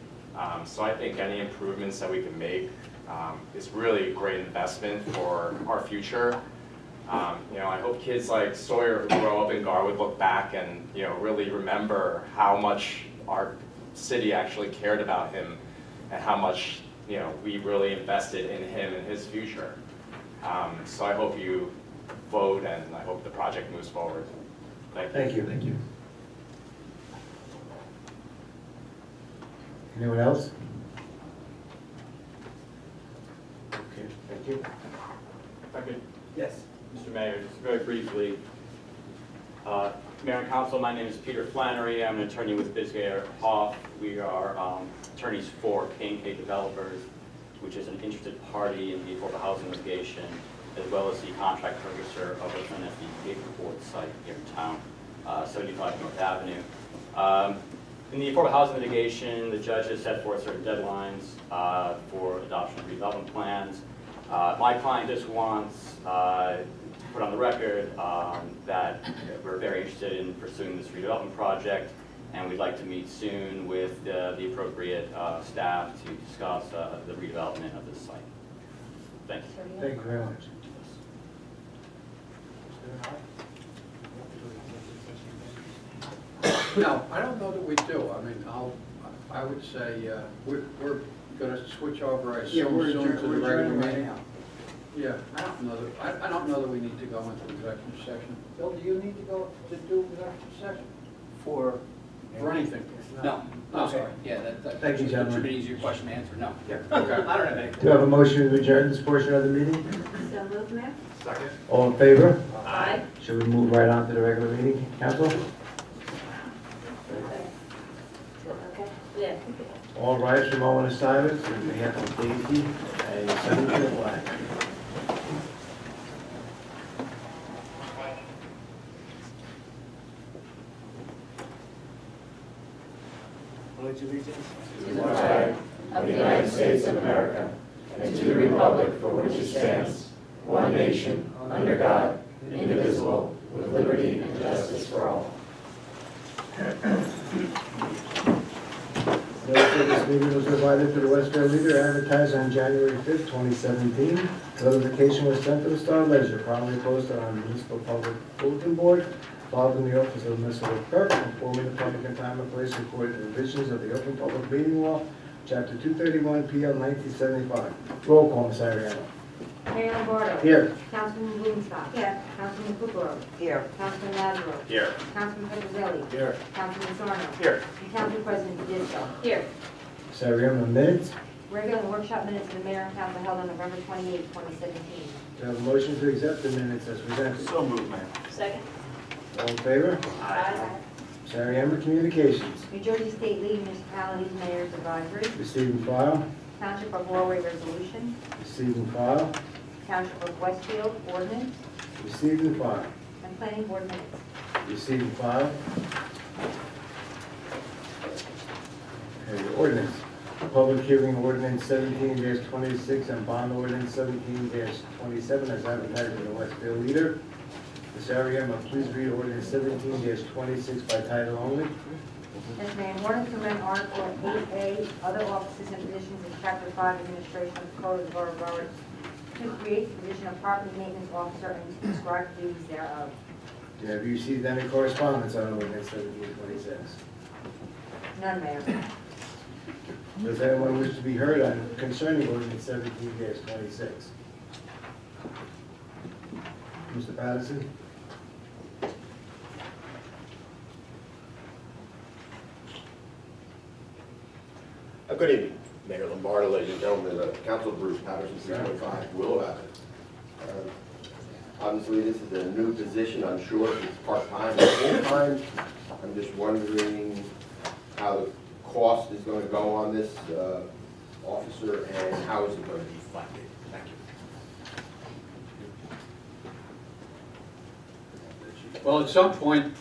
[SPEAKER 15] So I think any improvements that we can make is really a great investment for our future. I hope kids like Sawyer who grow up in Garwood look back and really remember how much our city actually cared about him and how much we really invested in him and his future. So I hope you vote and I hope the project moves forward. Thank you.
[SPEAKER 1] Thank you. Thank you. Anyone else? Okay, thank you.
[SPEAKER 16] If I could,
[SPEAKER 1] Yes.
[SPEAKER 16] Mr. Mayor, just very briefly. Mayor and Council, my name is Peter Flannery. I'm an attorney with Bisgayer Hoff. We are attorneys for K&K Developers, which is an interested party in the affordable housing litigation, as well as the contract purchaser of the FD paperboard site here in town, 75 North Avenue. In the affordable housing litigation, the judge has set forth certain deadlines for adoption of redevelopment plans. My client just wants to put on the record that we're very interested in pursuing this redevelopment project, and we'd like to meet soon with the appropriate staff to discuss the redevelopment of this site. Thank you.
[SPEAKER 1] Thank you very much.
[SPEAKER 7] No, I don't know that we do. I mean, I would say, we're gonna switch over, I assume, soon to the regular meeting. Yeah, I don't know that we need to go into executive session. Bill, do you need to go to do executive session?
[SPEAKER 13] For,
[SPEAKER 7] anything?
[SPEAKER 13] no,
[SPEAKER 7] Oh,
[SPEAKER 13] sorry, yeah, that
[SPEAKER 1] Thank you,
[SPEAKER 13] should
[SPEAKER 1] gentlemen.
[SPEAKER 13] be an easier question to answer, no.
[SPEAKER 7] Yeah.
[SPEAKER 13] Okay, I don't have any.
[SPEAKER 1] Do you have a motion to adjourn this portion of the meeting?
[SPEAKER 3] So moved, Mayor?
[SPEAKER 10] Second?
[SPEAKER 1] All in favor?
[SPEAKER 6] Aye.
[SPEAKER 1] Should we move right on to the regular meeting, council?
[SPEAKER 3] Okay.
[SPEAKER 6] Yeah.
[SPEAKER 1] All rise for a moment of silence on behalf of Daisy and Senator Black. Pledge allegiance
[SPEAKER 3] To the flag of the United States of America and to the republic for which it stands, one nation, under God, indivisible, with liberty and justice for all.
[SPEAKER 1] Notice of this meeting was provided to the Westfield Leader, advertised on January 5th, 2017. Notification was sent to the Star Ledger, promptly posted on the Municipal Public Bulletin Board, filed in the office of the Municipal Clerk, informing the public in time and place according to the provisions of the Open Public Meeting Law, Chapter 231, PL 1975. Roll call, Ms. Ariano.
[SPEAKER 3] Mayor Lombardo.
[SPEAKER 1] Here.
[SPEAKER 3] Councilman Blumenstock. Here. Councilman Kukrow.
[SPEAKER 5] Here.
[SPEAKER 3] Councilman Lazaro.
[SPEAKER 10] Here.
[SPEAKER 3] Councilman Petrozelli.
[SPEAKER 1] Here.
[SPEAKER 3] Councilman Sarno.
[SPEAKER 10] Here.
[SPEAKER 3] And Council President Disco.
[SPEAKER 6] Here.
[SPEAKER 1] Ms. Ariano, minutes.
[SPEAKER 3] Regular and workshop minutes of the mayor and council held on November 28, 2017.
[SPEAKER 1] Do you have a motion to accept the minutes as presented?
[SPEAKER 8] So moved, Mayor.
[SPEAKER 6] Second.
[SPEAKER 1] All in favor?
[SPEAKER 6] Aye.
[SPEAKER 1] Ms. Ariano, communications.
[SPEAKER 3] New Jersey State League Municipalities Mayor's Advisory.
[SPEAKER 1] Receive and file.
[SPEAKER 3] Township of Warwick Resolution.
[SPEAKER 1] Receive and file.
[SPEAKER 3] Township of Westfield Ordinance.
[SPEAKER 1] Receive and file.
[SPEAKER 3] And Planning Board minutes.
[SPEAKER 1] Receive and file. Okay, the ordinance. Public hearing ordinance 17-26 and bond ordinance 17-27 as advertised in the Westfield Leader. Ms. Ariano, please read ordinance 17-26 by title only.
[SPEAKER 3] Yes, Mayor. In order to amend Article 8A, other offices and positions in Chapter 5 Administration of the Code of the Borough of Berwick, to create the position of property maintenance officer and to prescribe the duties thereof.
[SPEAKER 1] Have you received any correspondence on ordinance 17-26?
[SPEAKER 3] None, Mayor.
[SPEAKER 1] Does anyone wish to be heard on concerning ordinance 17-26? Mr. Patterson?
[SPEAKER 12] Good evening, Mayor Lombardo, ladies and gentlemen, Council Bruce Patterson, 325 Willow Avenue. Obviously, this is a new position, I'm sure if it's part-time or full-time. I'm just wondering how the cost is going to go on this officer and how is it going to be funded? Thank you.
[SPEAKER 7] Well, at some point,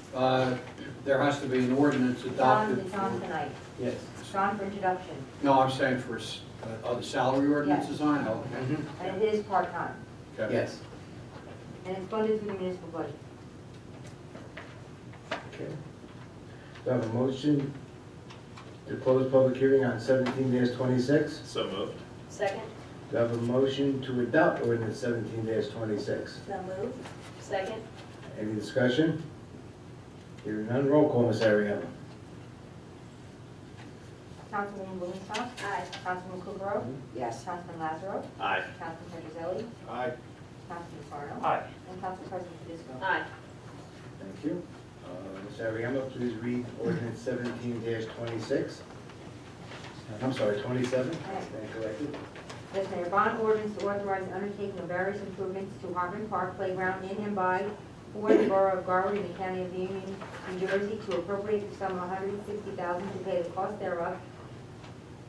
[SPEAKER 7] there has to be an ordinance
[SPEAKER 3] John,
[SPEAKER 7] adopted.
[SPEAKER 3] it's on tonight.
[SPEAKER 1] Yes.
[SPEAKER 3] John for introduction.
[SPEAKER 7] No, I'm saying for, the salary ordinance is on? Okay.
[SPEAKER 3] And it is part-time.
[SPEAKER 7] Okay.
[SPEAKER 1] Yes.
[SPEAKER 3] And it's funded through the municipal budget.
[SPEAKER 1] Okay. Do I have a motion to close public hearing on 17-26?
[SPEAKER 10] So moved.
[SPEAKER 6] Second?
[SPEAKER 1] Do I have a motion to adopt ordinance 17-26?
[SPEAKER 9] So moved.
[SPEAKER 6] Second?
[SPEAKER 1] Any discussion? Hearing none, roll call, Ms. Ariano.
[SPEAKER 3] Councilwoman Blumenstock. Aye. Councilman Kukrow.
[SPEAKER 5] Yes.
[SPEAKER 3] Councilman Lazaro.
[SPEAKER 10] Aye.
[SPEAKER 3] Councilman Petrozelli.
[SPEAKER 1] Aye.
[SPEAKER 3] Councilman Sarno.
[SPEAKER 8] Aye.
[SPEAKER 3] And Council President Fiscal.
[SPEAKER 6] Aye.
[SPEAKER 1] Thank you. Ms. Ariano, please read ordinance 17-26. I'm sorry, 27. Stand corrected.
[SPEAKER 3] Yes, Mayor, bond ordinance to authorize the undertaking of various improvements to Harvard Park Playground in and by for the Borough of Garwood in the County of Union, New Jersey, to appropriate the sum of $160,000 to pay the cost thereof,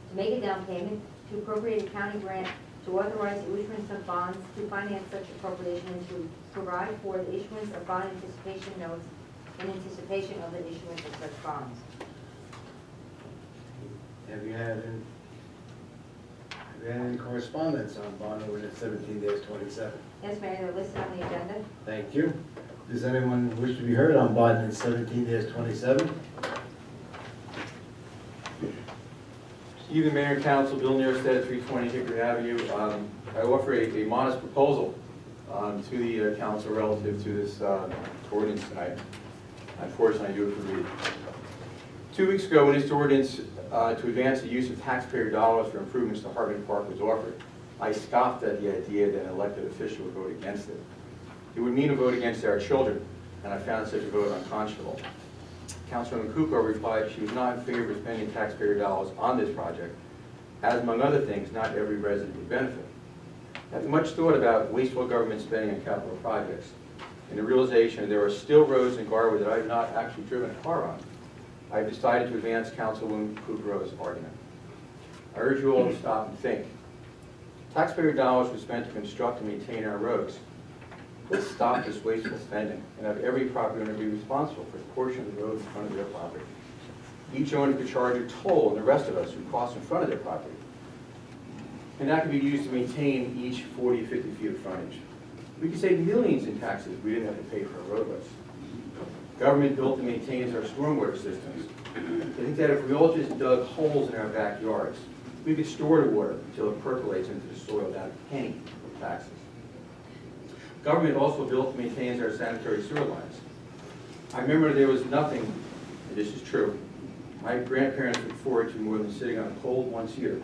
[SPEAKER 3] to make a down payment, to appropriate a county grant, to authorize the issuance of bonds, to finance such appropriation, and to provide for the issuance of bond anticipation notes in anticipation of the issuance of such bonds.
[SPEAKER 1] Have you had any correspondence on bond ordinance 17-27?
[SPEAKER 3] Yes, Mayor, they're listed on the agenda.
[SPEAKER 1] Thank you. Does anyone wish to be heard on bond ordinance 17-27?
[SPEAKER 17] Evening, Mayor and Council, Bill Nierstead, 320 Hickory Avenue. I offer a modest proposal to the council relative to this ordinance tonight. Unfortunately, I do have to read. 2 weeks ago, when this ordinance to advance the use of taxpayer dollars for improvements to Harvard Park was offered, I scoffed at the idea that an elected official would vote against it. It would mean a vote against our children, and I found such a vote unconscionable. Councilwoman Kukrow replied she was not in favor of spending taxpayer dollars on this project, as among other things, not every resident would benefit. After much thought about wasteful government spending on capital projects, and the realization that there are still roads in Garwood that I have not actually driven a car on, I have decided to advance Councilwoman Kukrow's argument. I urge you all to stop and think. Taxpayer dollars were spent to construct and maintain our roads. Let's stop this wasteful spending and have every property owner be responsible for a portion of the road in front of their property. Each owner could charge a toll on the rest of us who cross in front of their property. And that could be used to maintain each 40 or 50 feet of frontage. We could save millions in taxes if we didn't have to pay for our roadways. Government built and maintains our stormwater systems. I think that if we all just dug holes in our backyards, we could store the water until it percolates into the soil without a penny of taxes. Government also built and maintains our sanitary sewer lines. I remember there was nothing, and this is true, my grandparents looked forward to more than sitting on a cold once a year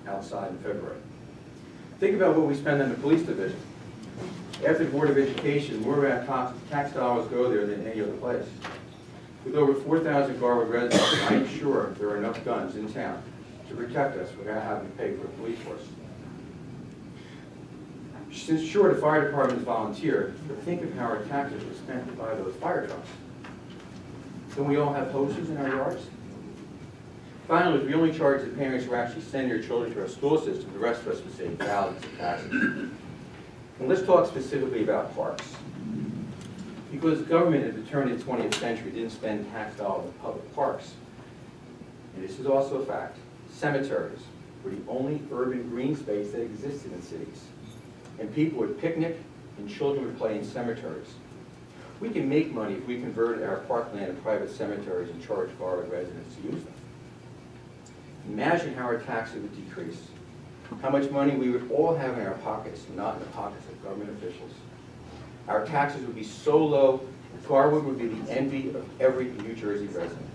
[SPEAKER 17] outside in February. Think about what we spend on the police division. After the Board of Education, more of our tax dollars go there than any other place. With over 4,000 Garwood residents, I'm sure there are enough guns in town to protect us without having to pay for a police force. Since sure the fire department is volunteer, but think of how our taxes were spent to buy those fire trucks. Don't we all have hoses in our yards? Finally, if we only charge the parents who actually send their children to our school system, the rest of us would save thousands of taxes. And let's talk specifically about parks. Because government at the turn of the 20th century didn't spend tax dollars on public parks, and this is also a fact, cemeteries were the only urban green space that existed in cities. And people would picnic and children would play in cemeteries. We can make money if we convert our parkland to private cemeteries and charge Garwood residents to use them. Imagine how our taxes would decrease, how much money we would all have in our pockets, not in the pockets of government officials. Our taxes would be so low, Garwood would be the envy of every New Jersey resident.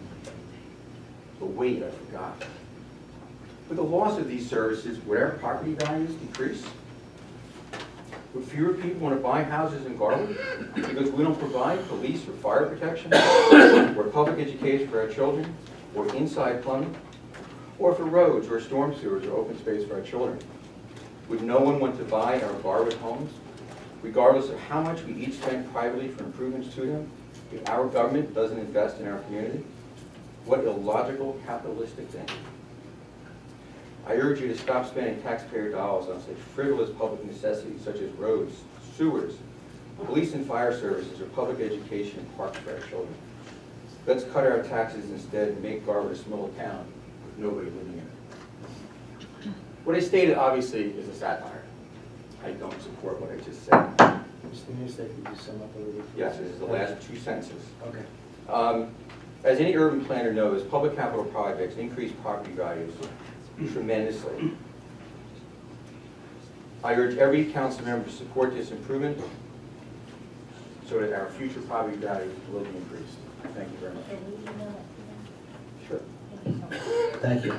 [SPEAKER 17] But wait, I forgot. With the loss of these services, would our property values decrease? Would fewer people want to buy houses in Garwood because we don't provide police or fire protection, or public education for our children, or inside plumbing, or for roads or storm sewers or open space for our children? Would no one want to buy our Garwood homes, regardless of how much we each spend privately for improvements to them, if our government doesn't invest in our community? What illogical capitalistic thinking. I urge you to stop spending taxpayer dollars on such frivolous public necessities such as roads, sewers, police and fire services, or public education and parks for our children.
[SPEAKER 14] Let's cut our taxes instead and make Garwood a small town with nobody living in it. What I stated obviously is a satire. I don't support what I just said.
[SPEAKER 1] Mr. Newstead, could you sum up a little bit?
[SPEAKER 14] Yes, it is the last two sentences.
[SPEAKER 1] Okay.
[SPEAKER 14] As any urban planner knows, public capital projects increase property values tremendously. I urge every council member to support this improvement so that our future property values will be increased. Thank you very much. Sure.
[SPEAKER 1] Thank you.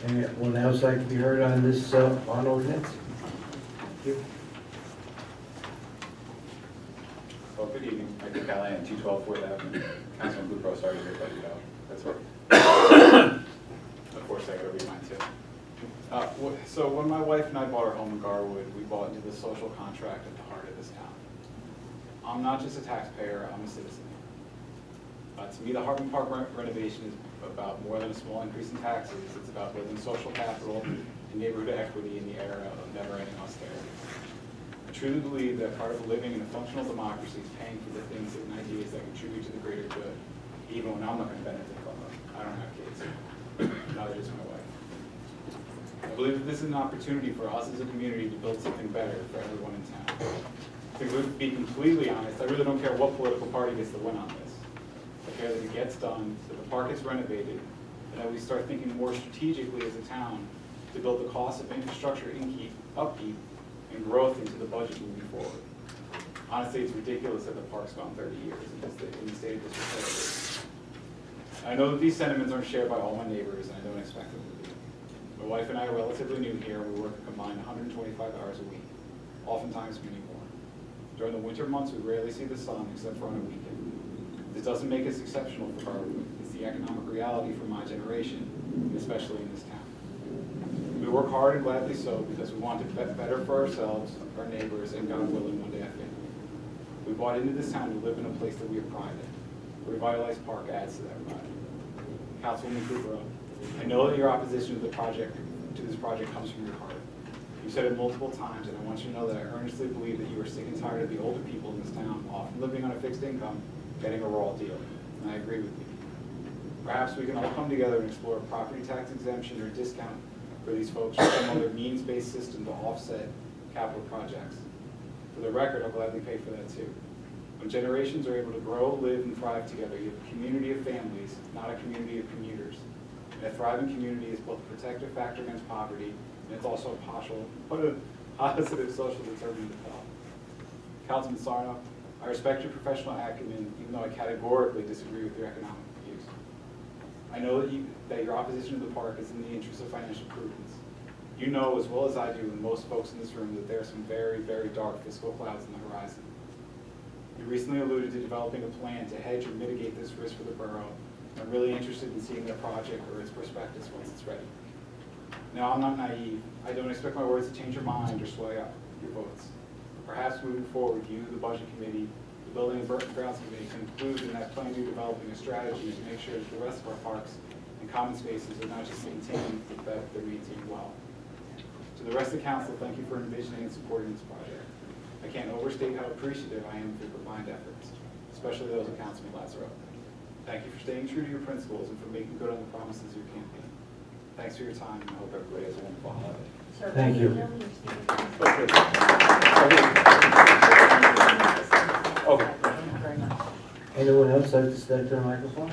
[SPEAKER 1] Anyone else like to be heard on this, on ordinance? Thank you.
[SPEAKER 18] Well, good evening. Michael Callahan, 212 4th Avenue. Councilman Boudreaux, sorry to hear about you, though. That's right. Of course, I gotta read mine too. So when my wife and I bought our home in Garwood, we bought into the social contract at the heart of this town. I'm not just a taxpayer, I'm a citizen. To me, the Hartman Park renovation is about more than a small increase in taxes. It's about building social capital and neighborhood equity in the era of never-ending austerity. I truly believe that part of living in a functional democracy is paying for the things and ideas that contribute to the greater good, even when I'm not going to benefit from them. I don't have kids. Neither does my wife. I believe that this is an opportunity for us as a community to build something better for everyone in town. To be completely honest, I really don't care what political party gets the win on this. I care that it gets done, that the park gets renovated, and that we start thinking more strategically as a town to build the cost of infrastructure upkeep and growth into the budget moving forward. Honestly, it's ridiculous that the park's gone 30 years in the state of disrepair. I know that these sentiments aren't shared by all my neighbors, and I don't expect them to be. My wife and I are relatively new here, and we work a combined 125 hours a week, oftentimes many more. During the winter months, we rarely see the sun except for on a weekend. This doesn't make us exceptional for Garwood. It's the economic reality for my generation, especially in this town. We work hard and gladly so because we want to better for ourselves, our neighbors, and God willing, one day our family. We bought into this town to live in a place that we have pride in. The revitalized park adds to that pride. Councilwoman Cooper, I know that your opposition to this project comes from your heart. You've said it multiple times, and I want you to know that I earnestly believe that you are sick and tired of the older people in this town, often living on a fixed income, getting a raw deal, and I agree with you. Perhaps we can all come together and explore a property tax exemption or discount for these folks or some other means-based system to offset capital projects. For the record, I'll gladly pay for that too. When generations are able to grow, live, and thrive together, you have a community of families, not a community of commuters. And a thriving community is both a protective factor against poverty, and it's also a positive social determinant of health. Councilman Sarno, I respect your professional acumen, even though I categorically disagree with your economic views. I know that your opposition to the park is in the interest of financial prudence. You know as well as I do, and most folks in this room, that there are some very, very dark fiscal clouds on the horizon. You recently alluded to developing a plan to hedge or mitigate this risk for the borough. I'm really interested in seeing the project or its prospectus once it's ready. Now, I'm not naive. I don't expect my words to change your mind or sway up your votes. Perhaps moving forward, you, the Budget Committee, the Building and Grounds Committee, conclude in that plan you're developing a strategy to make sure that the rest of our parks and common spaces are not just maintained, but that they're maintained well. To the rest of the council, thank you for envisioning and supporting this project. I can't overstate how appreciative I am of your combined efforts, especially those of Councilman Lazaro. Thank you for staying true to your principles and for making good on the promises of your campaign. Thanks for your time, and I hope everybody has a wonderful holiday.
[SPEAKER 1] Thank you.
[SPEAKER 18] Okay.
[SPEAKER 1] Anyone else like to step to the microphone?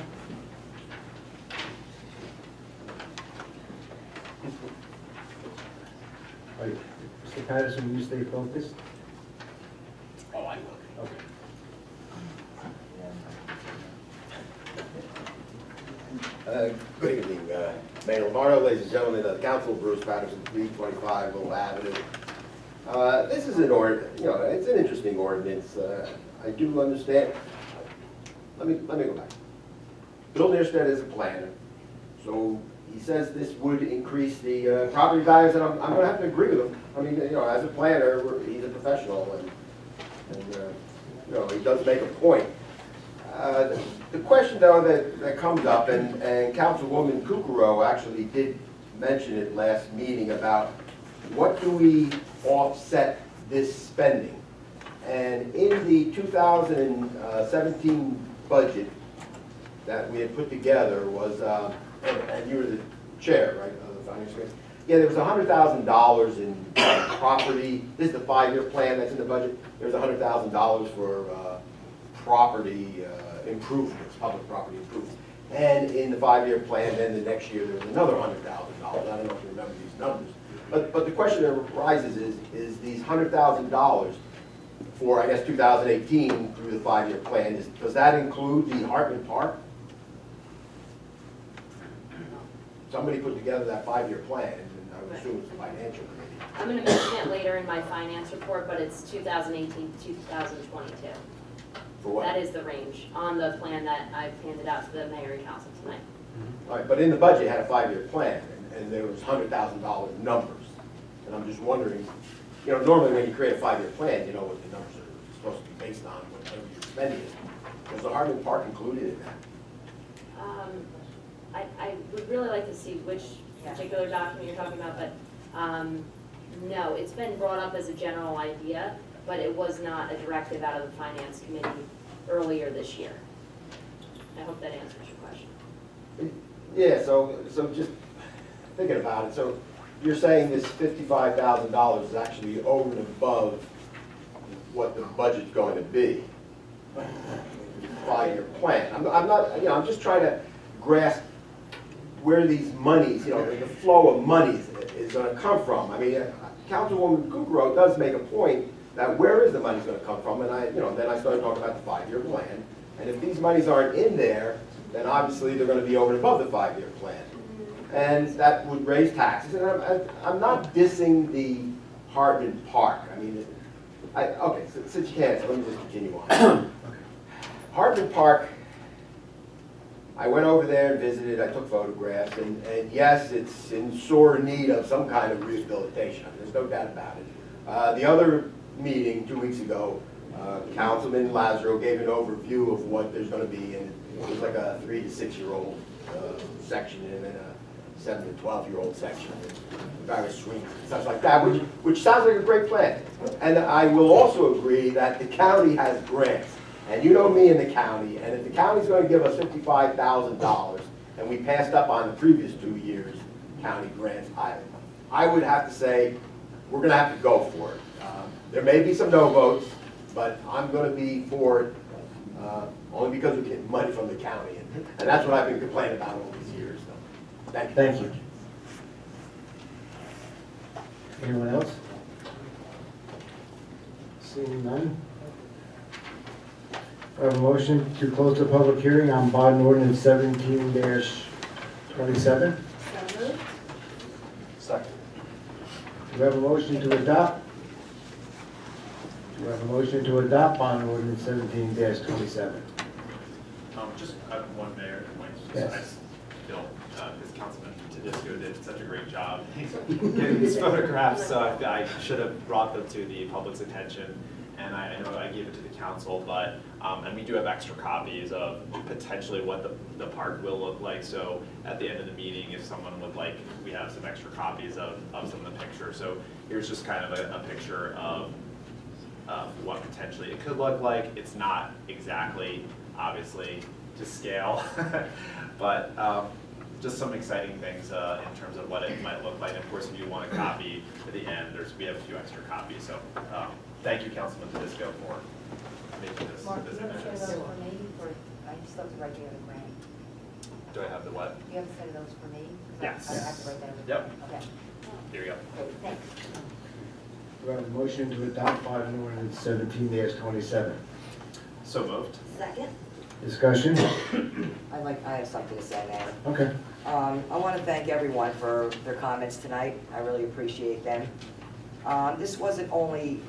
[SPEAKER 1] All right. Mr. Patterson, will you stay focused?
[SPEAKER 18] Oh, I will. Okay.
[SPEAKER 12] Good evening, Mayor Lombardo, ladies and gentlemen of the council, Bruce Patterson, 325 Willow Avenue. This is an it's an interesting ordinance. I do understand. Let me go back. Bill Nierstedt is a planner, so he says this would increase the property values, and I'm going to have to agree with him. I mean, as a planner, he's a professional, and he does make a point. The question, though, that comes up, and Councilwoman Kukuro actually did mention it last meeting about what do we offset this spending? And in the 2017 budget that we had put together was, and you were the chair, right, of the finance committee? Yeah, there was $100,000 in property, this is the 5-year plan that's in the budget. There was $100,000 for property improvements, public property improvements. And in the 5-year plan, then the next year, there was another $100,000. I don't know if you remember these numbers. But the question that arises is these $100,000 for, I guess, 2018 through the 5-year plan, does that include the Hartman Park? Somebody put together that 5-year plan, and I would assume it's the financial committee.
[SPEAKER 6] I'm gonna mention it later in my finance report, but it's 2018 to 2022.
[SPEAKER 12] For what?
[SPEAKER 6] That is the range on the plan that I've handed out to the mayor and council tonight.
[SPEAKER 12] All right, but in the budget, it had a 5-year plan, and there was $100,000 numbers. And I'm just wondering, you know, normally when you create a 5-year plan, you know what the numbers are supposed to be based on, whatever you're spending it. Was the Hartman Park included in that?
[SPEAKER 6] I would really like to see which particular document you're talking about, but no, it's been brought up as a general idea, but it was not a directive out of the finance committee earlier this year. I hope that answers your question.
[SPEAKER 12] Yeah, so just thinking about it, so you're saying this $55,000 is actually over and above what the budget's going to be? 5-year plan. I'm not, you know, I'm just trying to grasp where these monies, you know, the flow of monies is going to come from. I mean, Councilwoman Kukrow does make a point that where is the money going to come from? And then I started talking about the 5-year plan. And if these monies aren't in there, then obviously they're going to be over and above the 5-year plan. And that would raise taxes. And I'm not dissing the Hartman Park. I mean, okay, so, since you can't, so let me just continue on. Hartman Park, I went over there and visited, I took photographs, and yes, it's in sore need of some kind of rehabilitation. There's no doubt about it. The other meeting 2 weeks ago, Councilman Lazaro gave an overview of what there's going to be, and it was like a 3 to 6-year-old section and then a 7 to 12-year-old section, and various swings and stuff like that, which sounds like a great plan. And I will also agree that the county has grants. And you know me in the county, and if the county's going to give us $55,000, and we passed up on the previous 2 years' county grants, I would have to say we're going to have to go for it. There may be some no votes, but I'm going to be for it only because we get money from the county, and that's what I've been complaining about all these years. So, thank you.
[SPEAKER 1] Thank you. Anyone else? Seeing none? I have a motion to close the public hearing on bond ordinance 17-27.
[SPEAKER 9] So moved.
[SPEAKER 18] Second.
[SPEAKER 1] Do we have a motion to adopt? Do we have a motion to adopt bond ordinance 17-27?
[SPEAKER 10] Just one mayor point.
[SPEAKER 1] Yes.
[SPEAKER 10] I just feel this Councilman Tedisco did such a great job getting these photographs, so I should have brought them to the public's attention. And I know I gave it to the council, but, and we do have extra copies of potentially what the park will look like. So at the end of the meeting, if someone would like, we have some extra copies of some of the pictures. So here's just kind of a picture of what potentially it could look like. It's not exactly, obviously, to scale, but just some exciting things in terms of what it might look like. And of course, if you want a copy at the end, we have a few extra copies. So thank you, Councilman Tedisco, for making this
[SPEAKER 3] Mark, do you have a
[SPEAKER 10] image.
[SPEAKER 3] set of those for me, or I still have to write you a grant?
[SPEAKER 10] Do I have the what?
[SPEAKER 3] Do you have a set of those for me? 'Cause
[SPEAKER 10] Yes.
[SPEAKER 3] I have to write that over.
[SPEAKER 10] Yep.
[SPEAKER 3] Okay,
[SPEAKER 10] Here we go.
[SPEAKER 3] great, thanks.
[SPEAKER 1] Do we have a motion to adopt bond ordinance 17-27?
[SPEAKER 10] So moved.
[SPEAKER 9] Second.
[SPEAKER 1] Discussion?
[SPEAKER 5] I have something to say, Mayor.
[SPEAKER 1] Okay.
[SPEAKER 5] I want to thank everyone for their comments tonight. I really appreciate them. This wasn't only,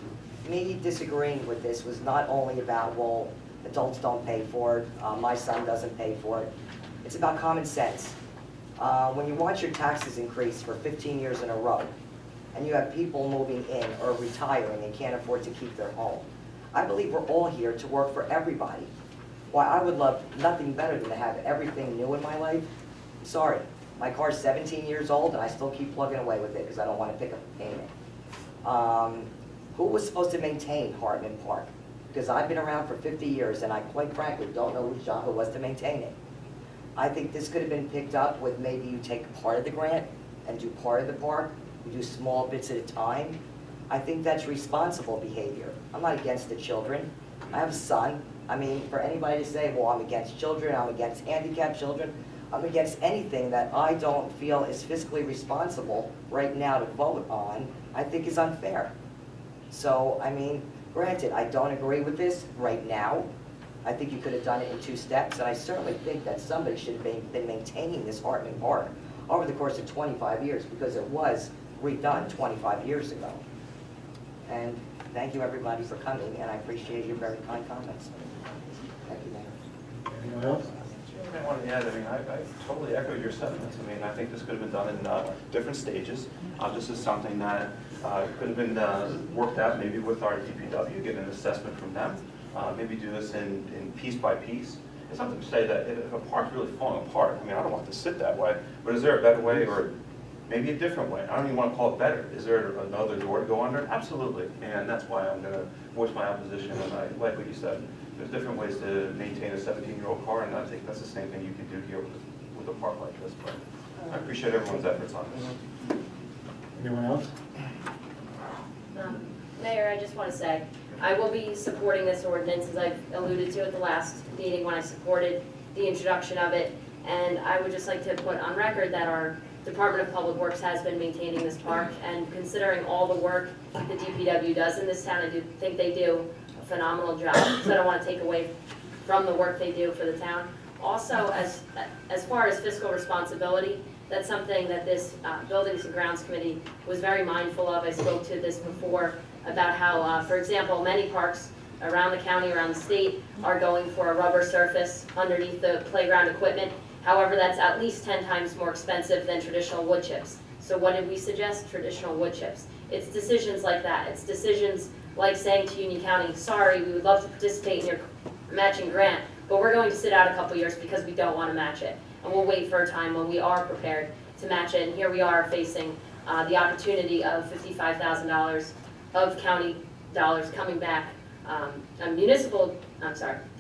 [SPEAKER 5] me disagreeing with this was not only about, well, adults don't pay for it, my son doesn't pay for it. It's about common sense. When you watch your taxes increase for 15 years in a row, and you have people moving in or retiring and can't afford to keep their home, I believe we're all here to work for everybody. Why, I would love nothing better than to have everything new in my life. I'm sorry, my car's 17 years old and I still keep plugging away with it because I don't want to pick up a payment. Who was supposed to maintain Hartman Park? Because I've been around for 50 years and I quite frankly don't know whose job it was to maintain it. I think this could have been picked up with maybe you take part of the grant and do part of the park, you do small bits at a time. I think that's responsible behavior. I'm not against the children. I have a son. I mean, for anybody to say, well, I'm against children, I'm against handicapped children, I'm against anything that I don't feel is fiscally responsible right now to vote on, I think is unfair. So, I mean, granted, I don't agree with this right now. I think you could have done it in 2 steps, and I certainly think that somebody should have been maintaining this Hartman Park over the course of 25 years, because it was redone 25 years ago. And thank you, everybody, for coming, and I appreciate your very kind comments. Thank you, Mayor.
[SPEAKER 1] Anyone else?
[SPEAKER 8] I wanted to add, I totally echo your sentiments. I think this could have been done in different stages. This is something that could have been worked out maybe with our DPW, get an assessment from them, maybe do this in piece by piece. It's something to say that if a park's really falling apart, I don't want it to sit that way, but is there a better way, or maybe a different way? I don't even want to call it better. Is there another door to go under? Absolutely, and that's why I'm going to voice my opposition, and I like what you said. There's different ways to maintain a 17-year-old car, and I think that's the same thing you can do here with a park like this, but I appreciate everyone's efforts on this.
[SPEAKER 1] Anyone else?
[SPEAKER 6] Mayor, I just want to say, I will be supporting this ordinance, as I've alluded to at the last meeting when I supported the introduction of it. And I would just like to put on record that our Department of Public Works has been maintaining this park, and considering all the work the DPW does in this town, I do think they do a phenomenal job, so I don't want to take away from the work they do for the town. Also, as far as fiscal responsibility, that's something that this Buildings and Grounds Committee was very mindful of. I spoke to this before about how, for example, many parks around the county, around the state, are going for a rubber surface underneath the playground equipment. However, that's at least 10 times more expensive than traditional wood chips. So what did we suggest? Traditional wood chips. It's decisions like that. It's decisions like saying to Union County, sorry, we would love to participate in your matching grant, but we're going to sit out a couple years because we don't want to match it. And we'll wait for a time when we are prepared to match it. And here we are facing the opportunity of $55,000 of county dollars coming back,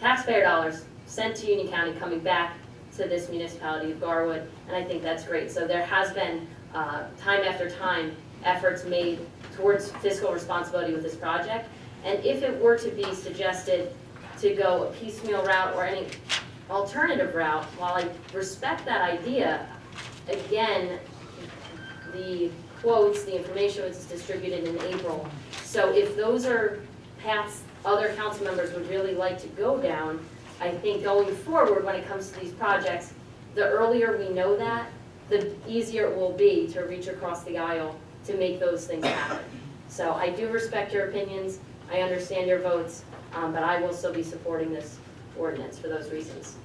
[SPEAKER 6] taxpayer dollars sent to Union County coming back to this municipality of Garwood, and I think that's great. So there has been, time after time, efforts made towards fiscal responsibility with this project. And if it were to be suggested to go a piecemeal route or any alternative route, while I respect that idea, again, the quotes, the information was distributed in April. So if those are paths other council members would really like to go down, I think going forward when it comes to these projects, the earlier we know that, the easier it will be to reach across the aisle to make those things happen. So I do respect your opinions, I understand your votes, but I will still be supporting this ordinance for those reasons.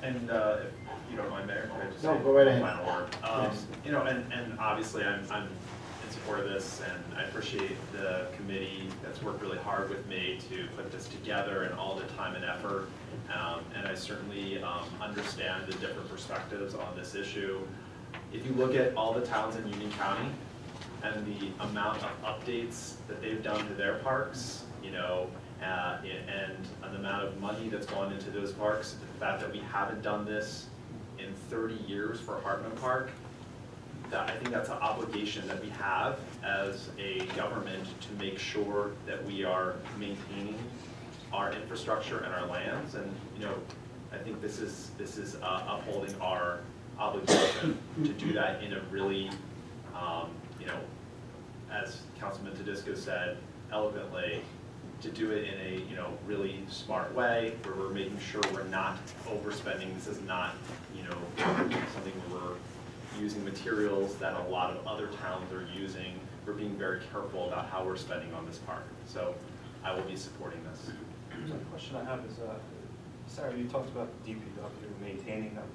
[SPEAKER 10] And if you don't mind, Mayor, can I just
[SPEAKER 1] No,
[SPEAKER 10] say
[SPEAKER 1] go right ahead.
[SPEAKER 10] one final word?
[SPEAKER 1] Yes.
[SPEAKER 10] You know, and obviously I'm in support of this, and I appreciate the committee that's worked really hard with me to put this together and all the time and effort. And I certainly understand the different perspectives on this issue. If you look at all the towns in Union County and the amount of updates that they've done to their parks, you know, and the amount of money that's gone into those parks, the fact that we haven't done this in 30 years for Hartman Park, I think that's an obligation that we have as a government to make sure that we are maintaining our infrastructure and our lands. And you know, I think this is upholding our obligation to do that in a really, you know, as Councilman Tedisco said eloquently, to do it in a, you know, really smart way where we're making sure we're not overspending. This is not, you know, something where we're using materials that a lot of other towns are using. We're being very careful about how we're spending on this park. So I will be supporting this.
[SPEAKER 8] So the question I have is, Sarah, you talked about DPW maintaining them.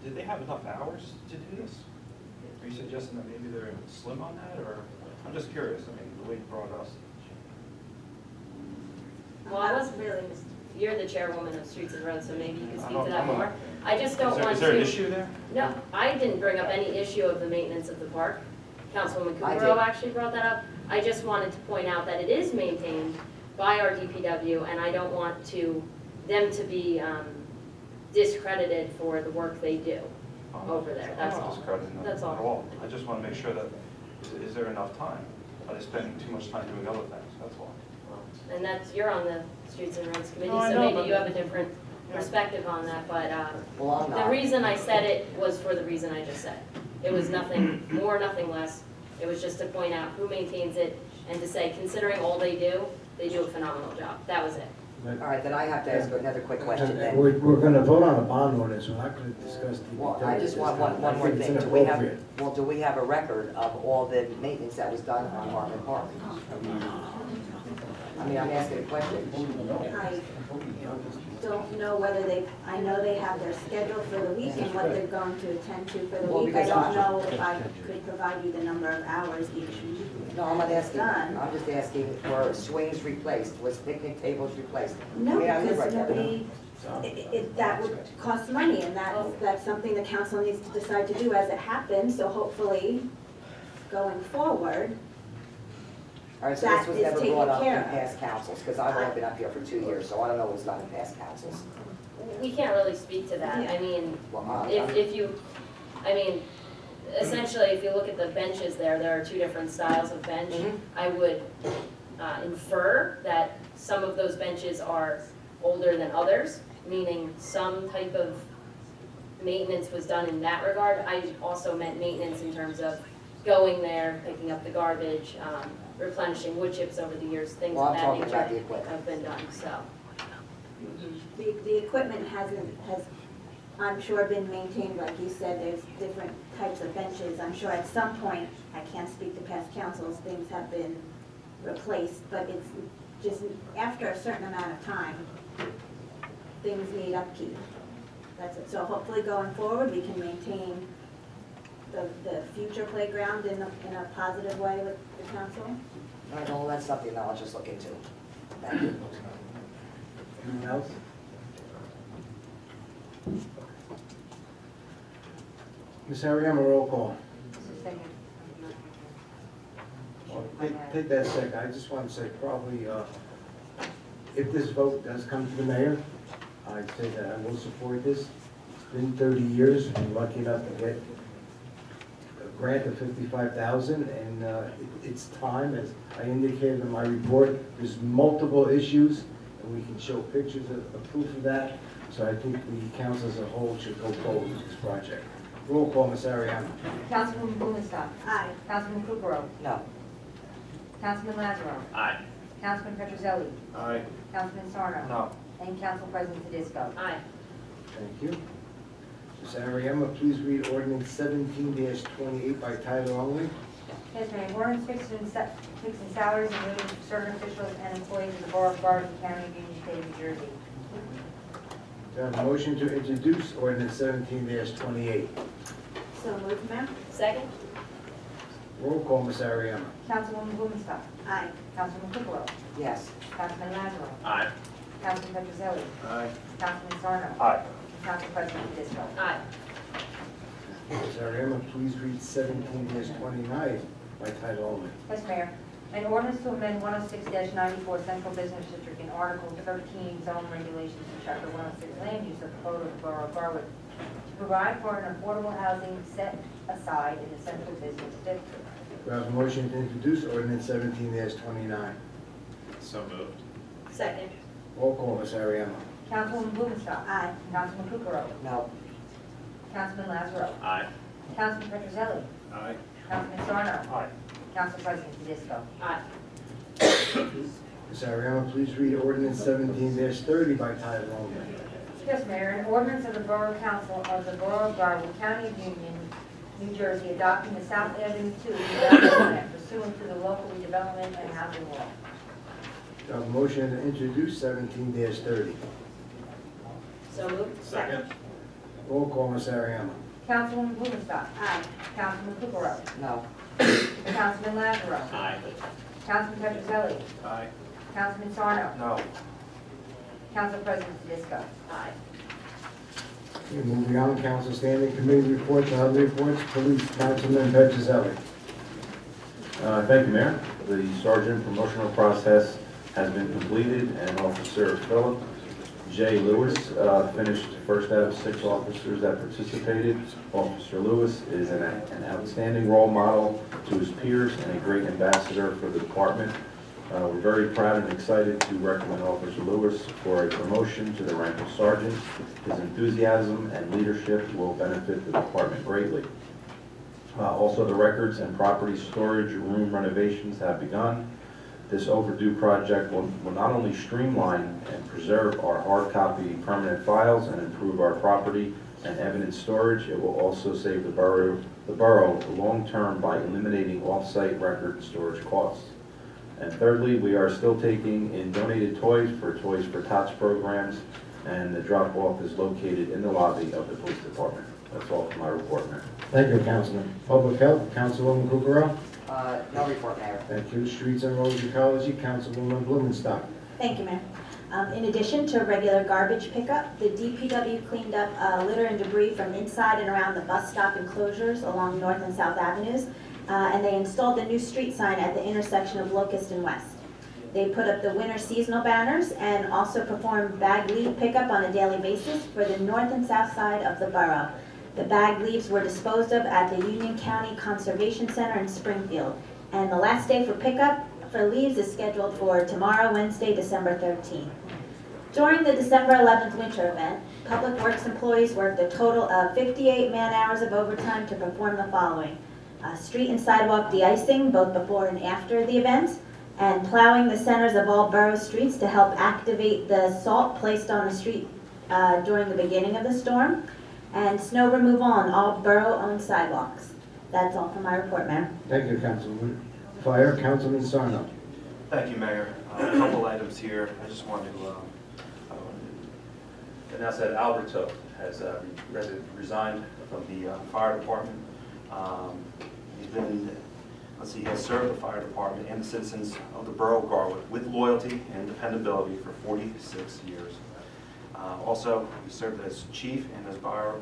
[SPEAKER 8] Did they have enough hours to do this? Are you suggesting that maybe they're slim on that, or I'm just curious? I mean, the way you brought us.
[SPEAKER 6] Well, I wasn't really, you're the chairwoman of Streets and Roads, so maybe you can speak to that more. I just don't want to.
[SPEAKER 8] Is there an issue there?
[SPEAKER 6] No, I didn't bring up any issue of the maintenance of the park. Councilwoman
[SPEAKER 5] I
[SPEAKER 6] Kukrow
[SPEAKER 5] did.
[SPEAKER 6] actually brought that up. I just wanted to point out that it is maintained by our DPW, and I don't want them to be discredited for the work they do over there, that's
[SPEAKER 8] I'm not
[SPEAKER 6] all.
[SPEAKER 8] discrediting them
[SPEAKER 6] That's
[SPEAKER 8] at
[SPEAKER 6] all.
[SPEAKER 8] all. I just want to make sure that, is there enough time? Are they spending too much time doing other things? That's all.
[SPEAKER 6] And you're on the Streets and Roads Committee,
[SPEAKER 8] No, I
[SPEAKER 6] so
[SPEAKER 8] know,
[SPEAKER 6] maybe
[SPEAKER 8] but-
[SPEAKER 6] you have a different perspective on that, but
[SPEAKER 5] Well, I'm
[SPEAKER 6] the
[SPEAKER 5] not.
[SPEAKER 6] reason I said it was for the reason I just said. It was nothing more, nothing less. It was just to point out who maintains it and to say, considering all they do a phenomenal job. That was it.
[SPEAKER 5] All right, then I have to ask another quick question
[SPEAKER 1] And
[SPEAKER 5] then.
[SPEAKER 1] we're gonna vote on a bond ordinance, we're not gonna discuss the.
[SPEAKER 5] Well, I just want one
[SPEAKER 1] I
[SPEAKER 5] more
[SPEAKER 1] think it's
[SPEAKER 5] thing. Do we have,
[SPEAKER 1] inappropriate.
[SPEAKER 5] well, do we have a record of all the maintenance that was done on Hartman Park? I mean, I'm asking a question.
[SPEAKER 9] I don't know whether I know they have their schedule for the week and what they're going to attend to for the
[SPEAKER 5] Well,
[SPEAKER 9] week. I
[SPEAKER 5] because
[SPEAKER 9] don't know if I could provide you the number of hours each week.
[SPEAKER 5] No, I'm not asking,
[SPEAKER 9] Done.
[SPEAKER 5] I'm just asking, were swings replaced, was picnic tables replaced?
[SPEAKER 9] No,
[SPEAKER 5] I mean, I live
[SPEAKER 9] because
[SPEAKER 5] right there.
[SPEAKER 9] nobody, that would cost money, and that's something the council needs to decide to do as it happens, so hopefully, going forward,
[SPEAKER 5] All right, so
[SPEAKER 9] that
[SPEAKER 5] this was
[SPEAKER 9] is
[SPEAKER 5] never
[SPEAKER 9] taken
[SPEAKER 5] brought up in
[SPEAKER 9] care of.
[SPEAKER 5] past councils, because I've only been up here for 2 years, so I don't know what's done in past councils.
[SPEAKER 6] We can't really speak to that. I mean,
[SPEAKER 5] Well,
[SPEAKER 6] essentially, if you look at the benches there are two different styles of bench.
[SPEAKER 5] Mhm.
[SPEAKER 6] I would infer that some of those benches are older than others, meaning some type of maintenance was done in that regard. I also meant maintenance in terms of going there, picking up the garbage, replenishing wood chips over the years, things
[SPEAKER 5] Well,
[SPEAKER 6] of
[SPEAKER 5] I'm
[SPEAKER 6] that
[SPEAKER 5] talking
[SPEAKER 6] nature
[SPEAKER 5] about the equipment.
[SPEAKER 6] have been done, so.
[SPEAKER 9] the equipment has, I'm sure, been maintained, like you said, there's different types of benches. I'm sure at some point, I can't speak to past councils, things have been replaced, but it's just after a certain amount of time, things need upkeep. That's it. So hopefully going forward, we can maintain the future playground in a positive way with the council.
[SPEAKER 5] All right, well, that's something that I'll just look into. Thank you.
[SPEAKER 1] Anyone else? Ms. Ariema, roll call. Well, take that second, I just want to say probably, if this vote does come to the mayor, I'd say that I will support this. It's been 30 years, we're lucky enough to get a grant of $55,000, and it's time, as I indicated in my report, there's multiple issues, and we can show pictures of proof of that, so I think the council as a whole should go forward with this project. Roll call, Ms. Ariema.
[SPEAKER 3] Councilwoman Blumenstock.
[SPEAKER 9] Aye.
[SPEAKER 3] Councilman Kukrow.
[SPEAKER 5] No.
[SPEAKER 3] Councilman Lazaro.
[SPEAKER 10] Aye.
[SPEAKER 3] Councilman Petrozelli.
[SPEAKER 18] Aye.
[SPEAKER 3] Councilman Sarno.
[SPEAKER 8] No.
[SPEAKER 3] And Council President Tedesco.
[SPEAKER 6] Aye.
[SPEAKER 1] Thank you. Ms. Ariema, please read ordinance 17-28 by title only.
[SPEAKER 3] Yes, Mayor. Ordinance fixing salaries and wages for certain officials and employees of the Borough of Garden, County of Union, State of New Jersey.
[SPEAKER 1] Do I have a motion to introduce ordinance 17-28?
[SPEAKER 9] So moved, ma'am?
[SPEAKER 6] Second?
[SPEAKER 1] Roll call, Ms. Ariema.
[SPEAKER 3] Councilwoman Blumenstock.
[SPEAKER 9] Aye.
[SPEAKER 3] Councilman Kukrow.
[SPEAKER 5] Yes.
[SPEAKER 3] Councilman Lazaro.
[SPEAKER 10] Aye.
[SPEAKER 3] Councilman Petrozelli.
[SPEAKER 18] Aye.
[SPEAKER 3] Councilman Sarno.
[SPEAKER 8] Aye.
[SPEAKER 3] And Council President Tedesco.
[SPEAKER 6] Aye.
[SPEAKER 1] Ms. Ariema, please read 17-29 by title only.
[SPEAKER 3] Yes, Mayor. An ordinance to amend 106-94 Central Business District in Article 13 Zone Regulations in Chapter 106 Land Use of the Code of the Borough of Garwood to provide for an affordable housing set aside in the Central Business District.
[SPEAKER 1] Do I have a motion to introduce ordinance 17-29?
[SPEAKER 10] So moved.
[SPEAKER 6] Second?
[SPEAKER 1] Roll call, Ms. Ariema.
[SPEAKER 3] Councilwoman Blumenstock.
[SPEAKER 9] Aye.
[SPEAKER 3] Councilman Kukrow.
[SPEAKER 5] No.
[SPEAKER 3] Councilman Lazaro.
[SPEAKER 10] Aye.
[SPEAKER 3] Councilman Petrozelli.
[SPEAKER 18] Aye.
[SPEAKER 3] Councilman Sarno.
[SPEAKER 8] Aye.
[SPEAKER 3] Council President Tedesco.
[SPEAKER 6] Aye.
[SPEAKER 1] Ms. Ariema, please read ordinance 17-30 by title only.
[SPEAKER 3] Yes, Mayor. An ordinance of the Borough Council of the Borough of Garwood, County of Union, New Jersey, adopting the South Avenue 2 development plan pursuant to the local redevelopment and housing law.
[SPEAKER 1] Do I have a motion to introduce 17-30?
[SPEAKER 6] So moved?
[SPEAKER 10] Second.
[SPEAKER 1] Roll call, Ms. Ariema.
[SPEAKER 3] Councilwoman Blumenstock.
[SPEAKER 9] Aye.
[SPEAKER 3] Councilman Kukrow.
[SPEAKER 5] No.
[SPEAKER 3] Councilman Lazaro.
[SPEAKER 10] Aye.
[SPEAKER 3] Councilman Petrozelli.
[SPEAKER 18] Aye.
[SPEAKER 3] Councilman Sarno.
[SPEAKER 8] No.
[SPEAKER 3] Council President Tedesco.
[SPEAKER 6] Aye.
[SPEAKER 1] Okay, moving on, council standing committee reports and other reports. Police, Councilman Petrozelli. Thank you, Mayor. The sergeant promotional process has been completed, and Officer Philip J. Lewis finished first out of 6 officers that participated. Officer Lewis is an outstanding role model to his peers and a great ambassador for the department. We're very proud and excited to recommend Officer Lewis for a promotion to the rank of sergeant. His enthusiasm and leadership will benefit the department greatly. Also, the records and property storage room renovations have begun. This overdue project will not only streamline and preserve our hard copy permanent files and improve our property and evidence storage, it will also save the borough long-term by eliminating off-site record storage costs. And thirdly, we are still taking in donated toys for Tots programs, and the drop-off is located in the lobby of the police department. That's all for my report, Mayor. Thank you, Councilman. Public Health, Councilwoman Kukrow.
[SPEAKER 5] No report, Mayor.
[SPEAKER 1] Thank you. Streets and Roads Ecology, Councilwoman Blumenstock.
[SPEAKER 9] Thank you, Mayor. In addition to regular garbage pickup, the DPW cleaned up litter and debris from inside and around the bus stop enclosures along North and South Avenues, and they installed a new street sign at the intersection of Locust and West. They put up the winter seasonal banners and also performed bag leaf pickup on a daily basis for the north and south side of the borough. The bag leaves were disposed of at the Union County Conservation Center in Springfield, and the last day for pickup for leaves is scheduled for tomorrow, Wednesday, December 13th. During the December 11th winter event, Public Works employees worked a total of 58 man-hours of overtime to perform the following: street and sidewalk de-icing, both before and after the event, and plowing the centers of all borough streets to help activate the salt placed on the street during the beginning of the storm, and snow removal on all borough-owned sidewalks. That's all for my report, Mayor.
[SPEAKER 1] Thank you, Councilwoman. Fire, Councilman Sarno.
[SPEAKER 8] Thank you, Mayor. A couple items here. I just wanted to announce that Alberto has resigned from the fire department. He has served the fire department and the citizens of the borough of Garwood with loyalty and dependability for 46 years. Also, he served as chief and as fire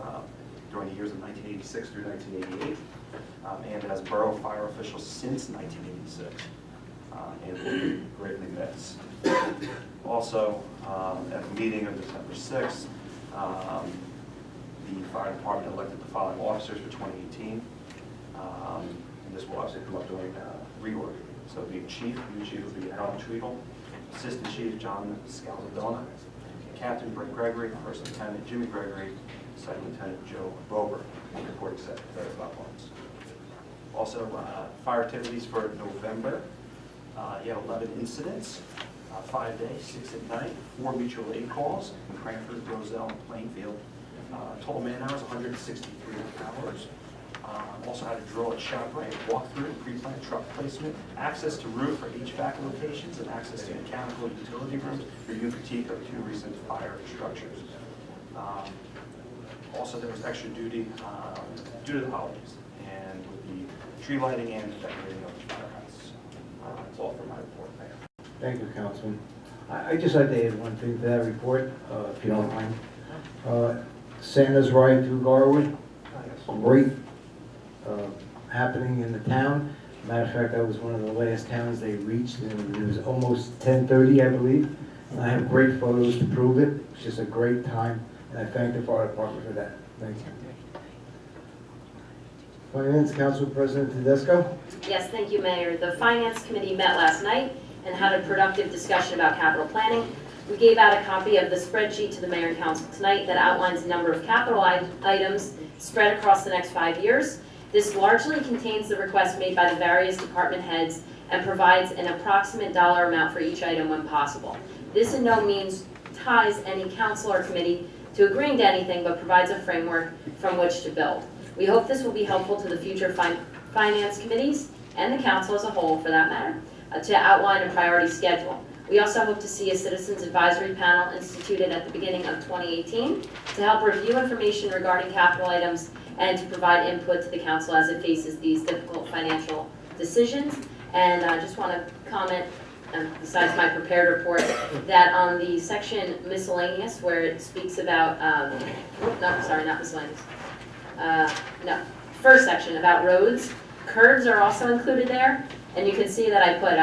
[SPEAKER 8] during the years of 1986 through 1988, and as borough fire official since 1986, and will be greatly missed. Also, at the meeting of December 6th, the fire department elected the following officers for 2018. And this will obviously come up during reorg. So the chief, new chief will be Alan Treagle, assistant chief John Scalzabella, Captain Brett Gregory, first lieutenant Jimmy Gregory, second lieutenant Joe Bober, and reporting secretary Bob Barnes. Also, fire activities for November. You have 11 incidents, 5 days, 6 at night, 4 mutual aid calls in Cranford, Roselle, and Plainfield. Total man hours, 163 hours. Also had a drill at Chambray, walkthrough, pre-plant truck placement, access to roof for HVAC locations, and access to mechanical utility rooms, review critique of 2 recent fire structures. Also, there was extra duty due to the holidays, and with the tree lighting and decorating of the firehouse. That's all for my report, Mayor.
[SPEAKER 1] Thank you, Councilman. I just like to add one thing to that report, if you don't mind. Santa's ride through Garwood, great happening in the town. Matter of fact, that was one of the last towns they reached, and it was almost 10:30, I believe. And I have great photos to prove it. It's just a great time, and I thank the fire department for that. Thank you. Finance Council President Tedesco.
[SPEAKER 6] Yes, thank you, Mayor. The Finance Committee met last night and had a productive discussion about capital planning. We gave out a copy of the spreadsheet to the Mayor and Council tonight that outlines the number of capital items spread across the next 5 years. This largely contains the requests made by the various department heads and provides an approximate dollar amount for each item when possible. This in no means ties any council or committee to agreeing to anything, but provides a framework from which to build. We hope this will be helpful to the future finance committees and the council as a whole, for that matter, to outline a priority schedule. We also hope to see a citizens advisory panel instituted at the beginning of 2018 to help review information regarding capital items and to provide input to the council as it faces these difficult financial decisions. And I just want to comment, besides my prepared report, that on the section miscellaneous, where it speaks about, not miscellaneous. First section about roads, curbs are also included there. And you can see that I put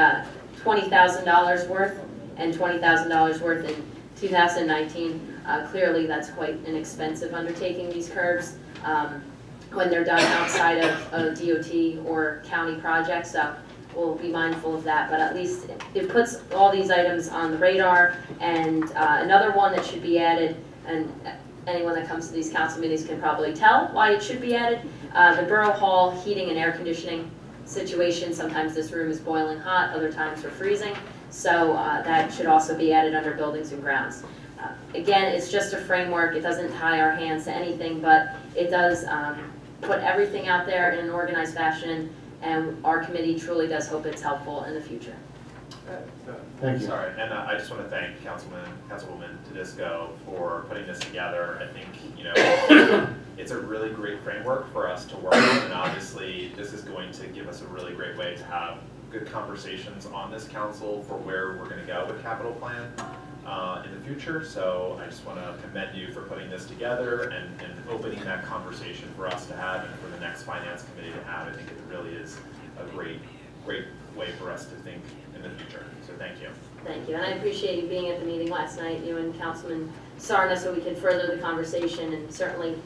[SPEAKER 6] $20,000 worth and $20,000 worth in 2019. Clearly, that's quite an expensive undertaking, these curbs, when they're done outside of a DOT or county project, so we'll be mindful of that, but at least it puts all these items on the radar. And another one that should be added, and anyone that comes to these council meetings can probably tell why it should be added, the Borough Hall heating and air conditioning situation. Sometimes this room is boiling hot, other times we're freezing, so that should also be added under buildings and grounds. Again, it's just a framework, it doesn't tie our hands to anything, but it does put everything out there in an organized fashion, and our committee truly does hope it's helpful in the future.
[SPEAKER 1] Thank you.
[SPEAKER 10] Sorry, and I just want to thank Councilwoman Tedisco for putting this together. I think, you know, it's a really great framework for us to work on, and obviously this is going to give us a really great way to have good conversations on this council for where we're going to go with capital plan in the future. So I just want to commend you for putting this together and opening that conversation for us to have and for the next finance committee to have. I think it really is a great way for us to think in the future. So thank you.
[SPEAKER 6] Thank you, and I appreciate you being at the meeting last night, you and Councilman Sarna, so we could further the conversation and certainly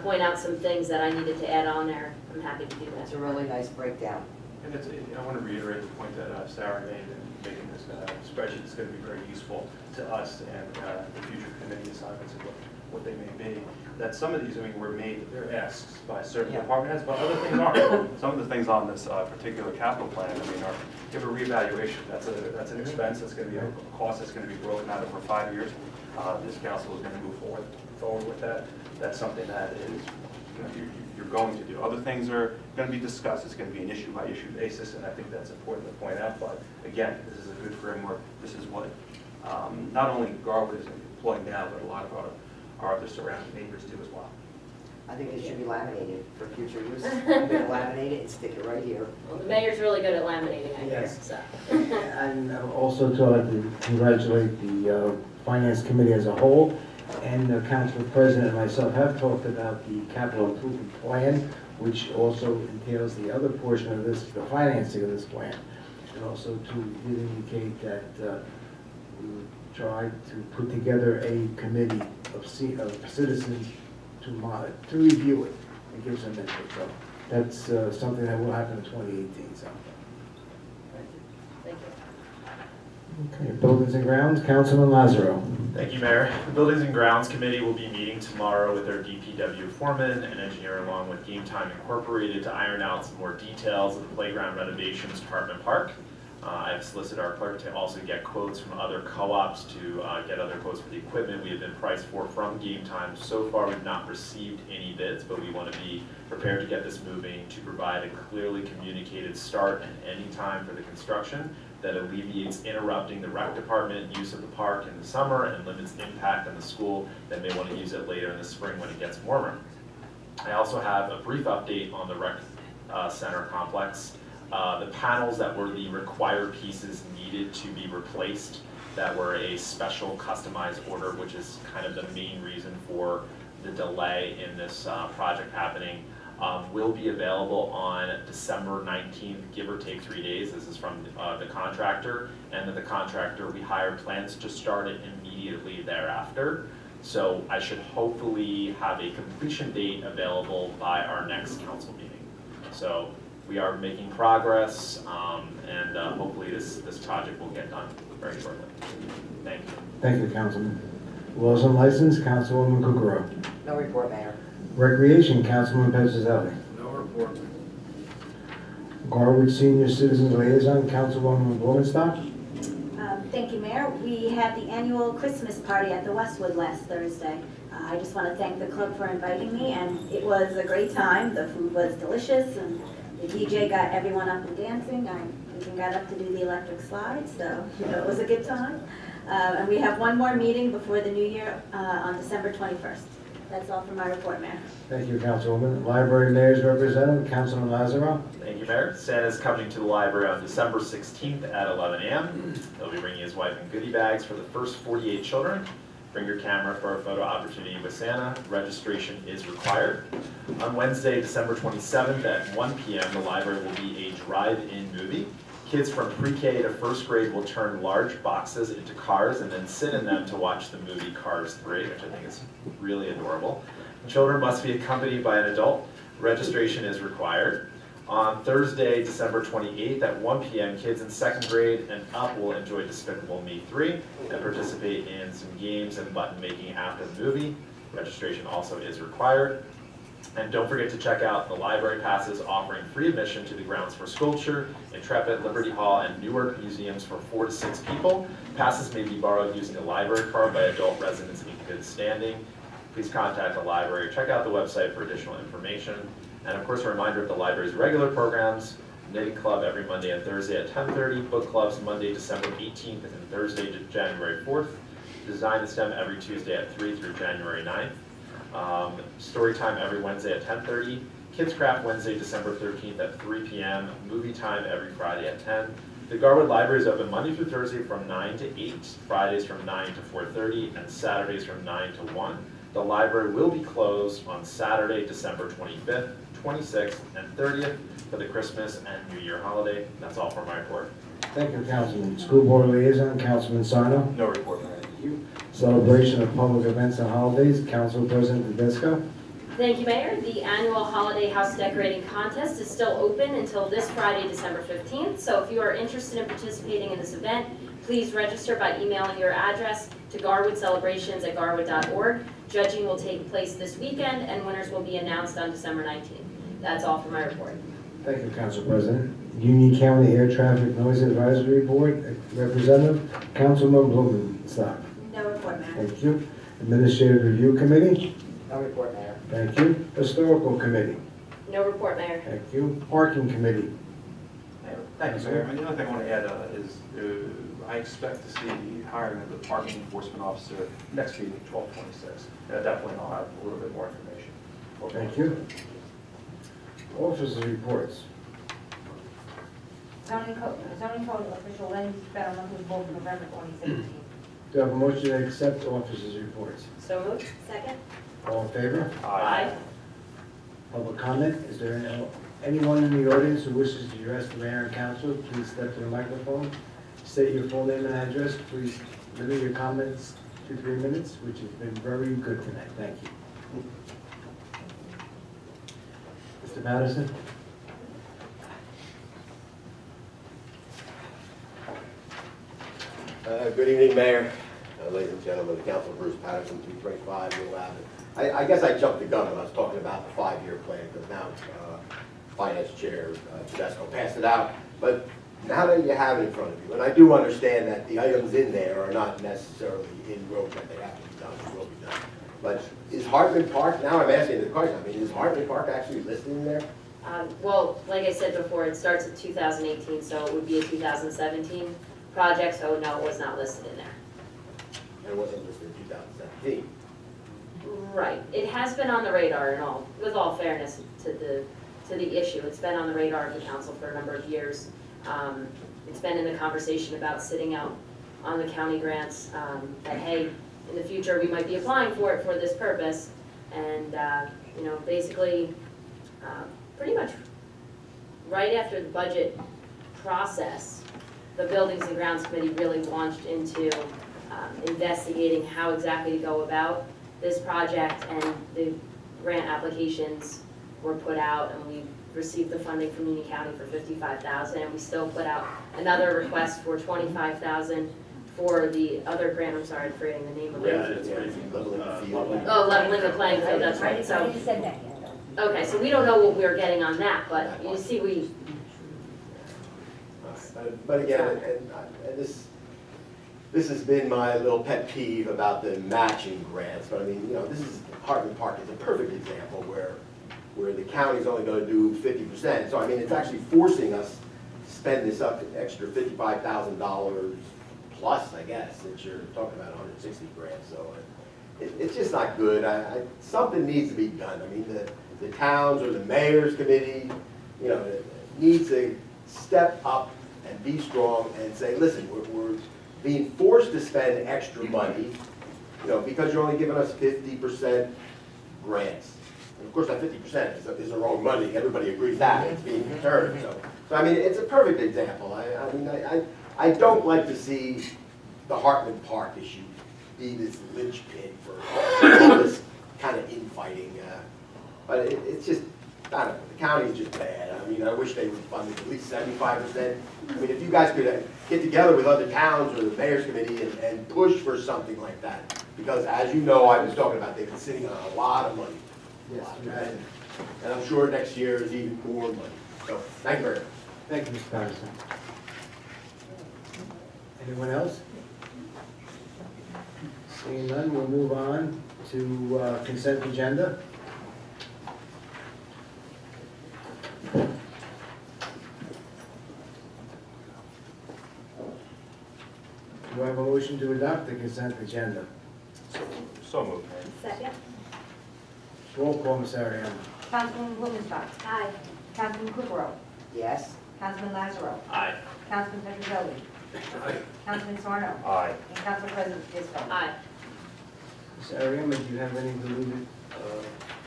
[SPEAKER 6] point out some things that I needed to add on there. I'm happy to do that.
[SPEAKER 5] That's a really nice breakdown.
[SPEAKER 8] And I want to reiterate the point that Sarah made in making this spreadsheet. It's going to be very useful to us and the future committee assignments and what they may be. That some of these, I mean, were made, they're asks by certain department heads, but other things aren't. Some of the things on this particular capital plan, I mean, are give a reevaluation. That's an expense. That's going to be a cost that's going to be broken out over 5 years. This council is going to move forward with that. That's something that is, you know, you're going to do. Other things are going to be discussed. It's going to be an issue by issue basis, and I think that's important to point out. But again, this is a good framework. This is what not only Garwood is employing now, but a lot of our other surrounding neighbors do as well.
[SPEAKER 5] I think it should be laminated for future use. I'm gonna laminate it and stick it right here.
[SPEAKER 6] Well, the mayor's really good at laminating, I
[SPEAKER 1] Yes.
[SPEAKER 6] guess, so.
[SPEAKER 1] And also to like to congratulate the Finance Committee as a whole, and the Council President and myself have talked about the capital improvement plan, which also entails the other portion of this, the financing of this plan. And also did indicate that we would try to put together a committee of citizens to review it and give some input. So that's something that will happen in 2018. So.
[SPEAKER 6] Thank you.
[SPEAKER 1] Okay, Buildings and Grounds, Councilman Lazaro.
[SPEAKER 10] Thank you, Mayor. The Buildings and Grounds Committee will be meeting tomorrow with their DPW foreman and engineer along with Game Time Incorporated to iron out some more details of the playground renovations to Hartman Park. I have solicited our clerk to also get quotes from other co-ops to get other quotes for the equipment we have been priced for from Game Time. So far, we've not received any bids, but we want to be prepared to get this moving to provide a clearly communicated start and end time for the construction that alleviates interrupting the rec department use of the park in the summer and limits impact on the school that may want to use it later in the spring when it gets warmer. I also have a brief update on the rec center complex. The panels that were the required pieces needed to be replaced that were a special customized order, which is kind of the main reason for the delay in this project happening, will be available on December 19th, give or take 3 days. This is from the contractor, and that the contractor we hired plans to start it immediately thereafter. So I should hopefully have a completion date available by our next council meeting. So we are making progress, and hopefully this project will get done very shortly. Thank you.
[SPEAKER 1] Thank you, Councilman. Laws and License, Councilwoman Kukrow.
[SPEAKER 5] No report, Mayor.
[SPEAKER 1] Recreation, Councilman Petrozelli.
[SPEAKER 7] No report.
[SPEAKER 1] Garwood Senior Citizens Liaison, Councilwoman Blumenstock.
[SPEAKER 9] Thank you, Mayor. We had the annual Christmas party at the Westwood last Thursday. I just want to thank the club for inviting me, and it was a great time. The food was delicious, and the DJ got everyone up and dancing. I even got up to do the electric slide, so it was a good time. And we have one more meeting before the new year on December 21st. That's all for my report, Mayor.
[SPEAKER 1] Thank you, Councilwoman. Library Mayor's Representative, Councilman Lazaro.
[SPEAKER 10] Thank you, Mayor. Santa's coming to the library on December 16th at 11 a.m. He'll be bringing his wife in goodie bags for the first 48 children. Bring your camera for a photo opportunity with Santa. Registration is required. On Wednesday, December 27th at 1 p.m., the library will be a drive-in movie.
[SPEAKER 19] Kids from pre-K to first grade will turn large boxes into cars and then sit in them to watch the movie Cars 3, which I think is really adorable. Children must be accompanied by an adult. Registration is required. On Thursday, December 28th at 1 p.m., kids in second grade and up will enjoy Despicable Me 3 and participate in some games and button making after the movie. Registration also is required. And don't forget to check out the library passes offering free admission to the grounds for Sculpture, Intrepid, Liberty Hall, and Newark museums for 4 to 6 people. Passes may be borrowed using a library card by adult residents in good standing. Please contact the library or check out the website for additional information. And of course, a reminder of the library's regular programs: Knitting Club every Monday and Thursday at 10:30, Book Clubs Monday, December 18th and Thursday, January 4th, Design the STEM every Tuesday at 3 through January 9th. Story time every Wednesday at 10:30, Kids Craft Wednesday, December 13th at 3 p.m., Movie Time every Friday at 10. The Garwood Library is open Monday through Thursday from 9 to 8, Fridays from 9 to 4:30, and Saturdays from 9 to 1. The library will be closed on Saturday, December 25th, 26th, and 30th for the Christmas and New Year holiday. That's all for my report.
[SPEAKER 1] Thank you, Councilman. School Board Liaison, Councilman Sarno.
[SPEAKER 8] No report, Mayor.
[SPEAKER 1] Thank you. Celebration of public events and holidays, Council President Tedesco.
[SPEAKER 6] Thank you, Mayor. The annual Holiday House Decorating Contest is still open until this Friday, December 15th. So if you are interested in participating in this event, please register by emailing your address to garwoodcelebrations@garwood.org. Judging will take place this weekend, and winners will be announced on December 19th. That's all for my report.
[SPEAKER 1] Thank you, Council President. Union County Air Traffic Noise Advisory Board, Representative, Councilman Blumenstock.
[SPEAKER 9] No report, Mayor.
[SPEAKER 1] Thank you. Administrative Review Committee.
[SPEAKER 5] No report, Mayor.
[SPEAKER 1] Thank you. Historical Committee.
[SPEAKER 6] No report, Mayor.
[SPEAKER 1] Thank you. Parking Committee.
[SPEAKER 8] Thank you, Mayor. And the other thing I want to add is I expect to see the hiring of the parking enforcement officer next meeting, 12/26. And at that point, I'll have a little bit more information.
[SPEAKER 1] Thank you. Officers' reports.
[SPEAKER 3] Zoning code official Lenny Spell, monthly report for November 2017.
[SPEAKER 1] Do I have a motion to accept officers' reports?
[SPEAKER 6] So moved.
[SPEAKER 9] Second?
[SPEAKER 1] All in favor?
[SPEAKER 6] Aye.
[SPEAKER 1] Public comment. Is there anyone in the audience who wishes to address the mayor and council? Please step to the microphone. State your full name and address. Please limit your comments to 3 minutes, which has been very good tonight. Thank you. Mr. Patterson?
[SPEAKER 12] Good evening, Mayor, ladies and gentlemen, the Council, Bruce Patterson, 225 Middle Avenue. I guess I jumped the gun when I was talking about the 5-year plan, because now Finance Chair Tedesco passed it out. But now that you have it in front of you, and I do understand that the items in there are not necessarily in road that they have to be done, they will be done. But is Hartman Park, now I'm asking the question, I mean, is Hartman Park actually listed in there?
[SPEAKER 6] Well, like I said before, it starts in 2018, so it would be a 2017 project, so no, it was not listed in there.
[SPEAKER 12] And it wasn't listed in 2017?
[SPEAKER 6] Right. It has been on the radar and all, with all fairness to the issue. It's been on the radar of the council for a number of years. It's been in the conversation about sitting out on the county grants, that, hey, in the future, we might be applying for it for this purpose. And, you know, basically, pretty much right after the budget process, the Buildings and Grounds Committee really launched into investigating how exactly to go about this project, and the grant applications were put out, and we received the funding from Union County for $55,000, and we still put out another request for $25,000 for the other grant. I'm sorry, I'm forgetting the name of it. Leveling the playing field, that's right. So,
[SPEAKER 3] I just said that, yeah.
[SPEAKER 6] okay, so we don't know what we're getting on that, but you see, we.
[SPEAKER 12] But again, and this has been my little pet peeve about the matching grants, but I mean, you know, this is, Hartman Park is a perfect example where the county's only gonna do 50%. So I mean, it's actually forcing us to spend this up to extra $55,000 plus, I guess, since you're talking about 160 grand. So it's just not good. Something needs to be done. I mean, the towns or the mayor's committee, you know, needs to step up and be strong and say, listen, we're being forced to spend extra money, you know, because you're only giving us 50% grants. And of course, that 50% is the wrong money. Everybody agrees that it's being returned. So So I mean, it's a perfect example. I don't like to see the Hartman Park issue be this linchpin for all this kind of infighting. But it's just, I don't know, the county's just bad. I mean, I wish they would fund it at least 75%. I mean, if you guys could get together with other towns or the mayor's committee and push for something like that. Because as you know, I was talking about, they've been sitting on a lot of money.
[SPEAKER 1] Yes,
[SPEAKER 12] And I'm sure next year is even more money. So, thank you very much.
[SPEAKER 1] Thank you, Mr. Patterson. Anyone else? Seeing none, we'll move on to consent agenda. Do I have a motion to adopt the consent agenda?
[SPEAKER 8] So moved, Mayor.
[SPEAKER 9] Second?
[SPEAKER 1] Roll call, Ms. Ariano.
[SPEAKER 3] Councilwoman Blumenstock. Aye. Councilman Kukrow.
[SPEAKER 5] Yes?
[SPEAKER 3] Councilman Lazaro.
[SPEAKER 10] Aye.
[SPEAKER 3] Councilman Petrozelli. Councilman Sarno.
[SPEAKER 8] Aye.
[SPEAKER 3] And Council President Fisco.
[SPEAKER 6] Aye.
[SPEAKER 1] Ms. Ariano, do you have any deleted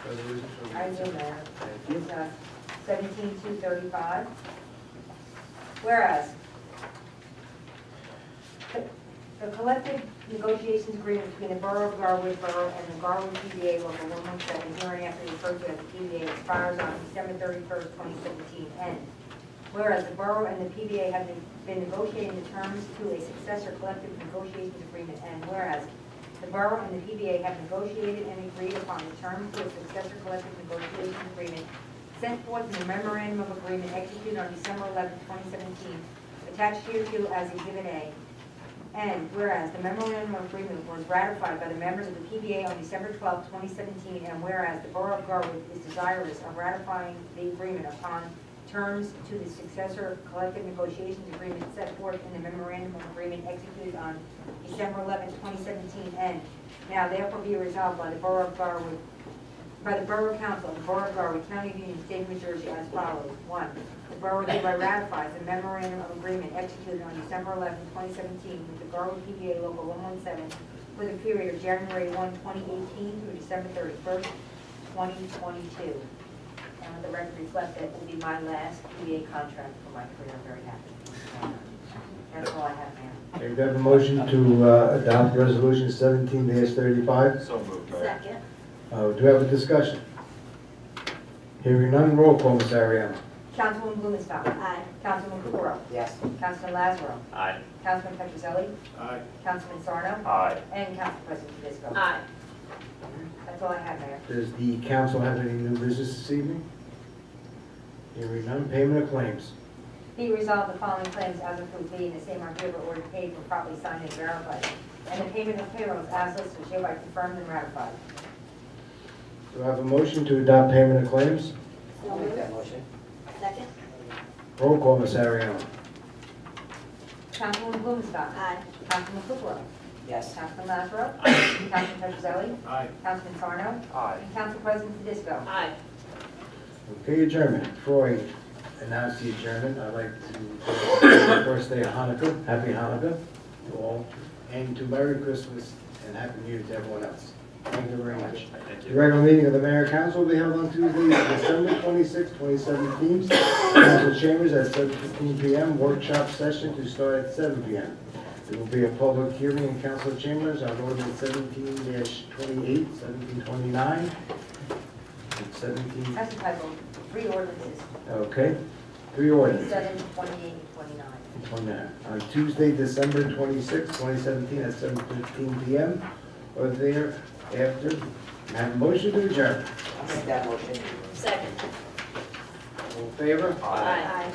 [SPEAKER 1] resolutions? from-
[SPEAKER 3] I do, Mayor.
[SPEAKER 1] Thank you.
[SPEAKER 3] It's 17-235. Whereas, the collective negotiations agreement between the Borough of Garwood Borough and the Garwood PBA Local 117, hereinafter referred to as the PBA, expires on December 31st, 2017, and whereas the Borough and the PBA have been negotiating the terms to a successor collective negotiations agreement, and whereas the Borough and the PBA have negotiated and agreed upon the terms to a successor collective negotiations agreement sent forth in the memorandum of agreement executed on December 11th, 2017, attached hereto as Exhibit A. And whereas the memorandum of agreement was ratified by the members of the PBA on December 12th, 2017, and whereas the Borough of Garwood is desirous of ratifying the agreement upon terms to the successor collective negotiations agreement set forth in the memorandum of agreement executed on December 11th, 2017, and now therefore be resolved by the Borough of Garwood, by the Borough Council of the Borough of Garwood, County of Union, State of New Jersey as follows. 1. The Borough hereby ratifies the memorandum of agreement executed on December 11, 2017 with the Garwood PBA Local 117 for the period of January 1, 2018 through December 31st, 2022. And let the record reflect that will be my last PBA contract for my career. I'm very happy. That's all I have, Mayor.
[SPEAKER 1] Okay, we have a motion to adopt resolution 17-35.
[SPEAKER 8] So moved, Mayor.
[SPEAKER 9] Second?
[SPEAKER 1] Do we have a discussion? Hearing none, roll call, Ms. Ariano.
[SPEAKER 3] Councilwoman Blumenstock.
[SPEAKER 9] Aye.
[SPEAKER 3] Councilman Kukrow.
[SPEAKER 5] Yes?
[SPEAKER 3] Councilman Lazaro.
[SPEAKER 10] Aye.
[SPEAKER 3] Councilman Petrozelli.
[SPEAKER 1] Aye.
[SPEAKER 3] Councilman Sarno.
[SPEAKER 8] Aye.
[SPEAKER 3] And Council President Fisco.
[SPEAKER 6] Aye.
[SPEAKER 3] That's all I have, Mayor.
[SPEAKER 1] Does the council have any new business this evening? Hearing none, payment of claims.
[SPEAKER 3] Be resolved, the following claims as approved be and the same are hereby ordered paid for properly signed and verified. And the payment of payrolls as listed is hereby confirmed and ratified.
[SPEAKER 1] Do I have a motion to adopt payment of claims?
[SPEAKER 5] I'll make that motion.
[SPEAKER 9] Second?
[SPEAKER 1] Roll call, Ms. Ariano.
[SPEAKER 3] Councilwoman Blumenstock.
[SPEAKER 9] Aye.
[SPEAKER 3] Councilman Kukrow.
[SPEAKER 5] Yes?
[SPEAKER 3] Councilman Lazaro. Councilman Petrozelli.
[SPEAKER 1] Aye.
[SPEAKER 3] Councilman Sarno.
[SPEAKER 8] Aye.
[SPEAKER 3] And Council President Fisco.
[SPEAKER 6] Aye.
[SPEAKER 1] Okay, adjournment. Before I announce the adjournment, I'd like to the first day of Hanukkah, Happy Hanukkah to all, and to Merry Christmas and Happy New Year to everyone else. Thank you very much.
[SPEAKER 10] Thank
[SPEAKER 1] The
[SPEAKER 10] you.
[SPEAKER 1] regular meeting of the Mayor Council will be held on Tuesday, December 26, 2017. Council chambers at 7:15 p.m. Workshop session to start at 7 p.m. There will be a public hearing in council chambers on ordinance 17-28, 1729, and 17.
[SPEAKER 3] That's the typo. 3 ordinances.
[SPEAKER 1] Okay, 3 ordinances.
[SPEAKER 3] 27, 28, and 29.
[SPEAKER 1] 29. On Tuesday, December 26, 2017, at 7:15 p.m. or thereafter. Have a motion to adjourn.
[SPEAKER 5] I'll make that motion.
[SPEAKER 6] Second.
[SPEAKER 1] All in favor?
[SPEAKER 6] Aye.
[SPEAKER 3] Aye.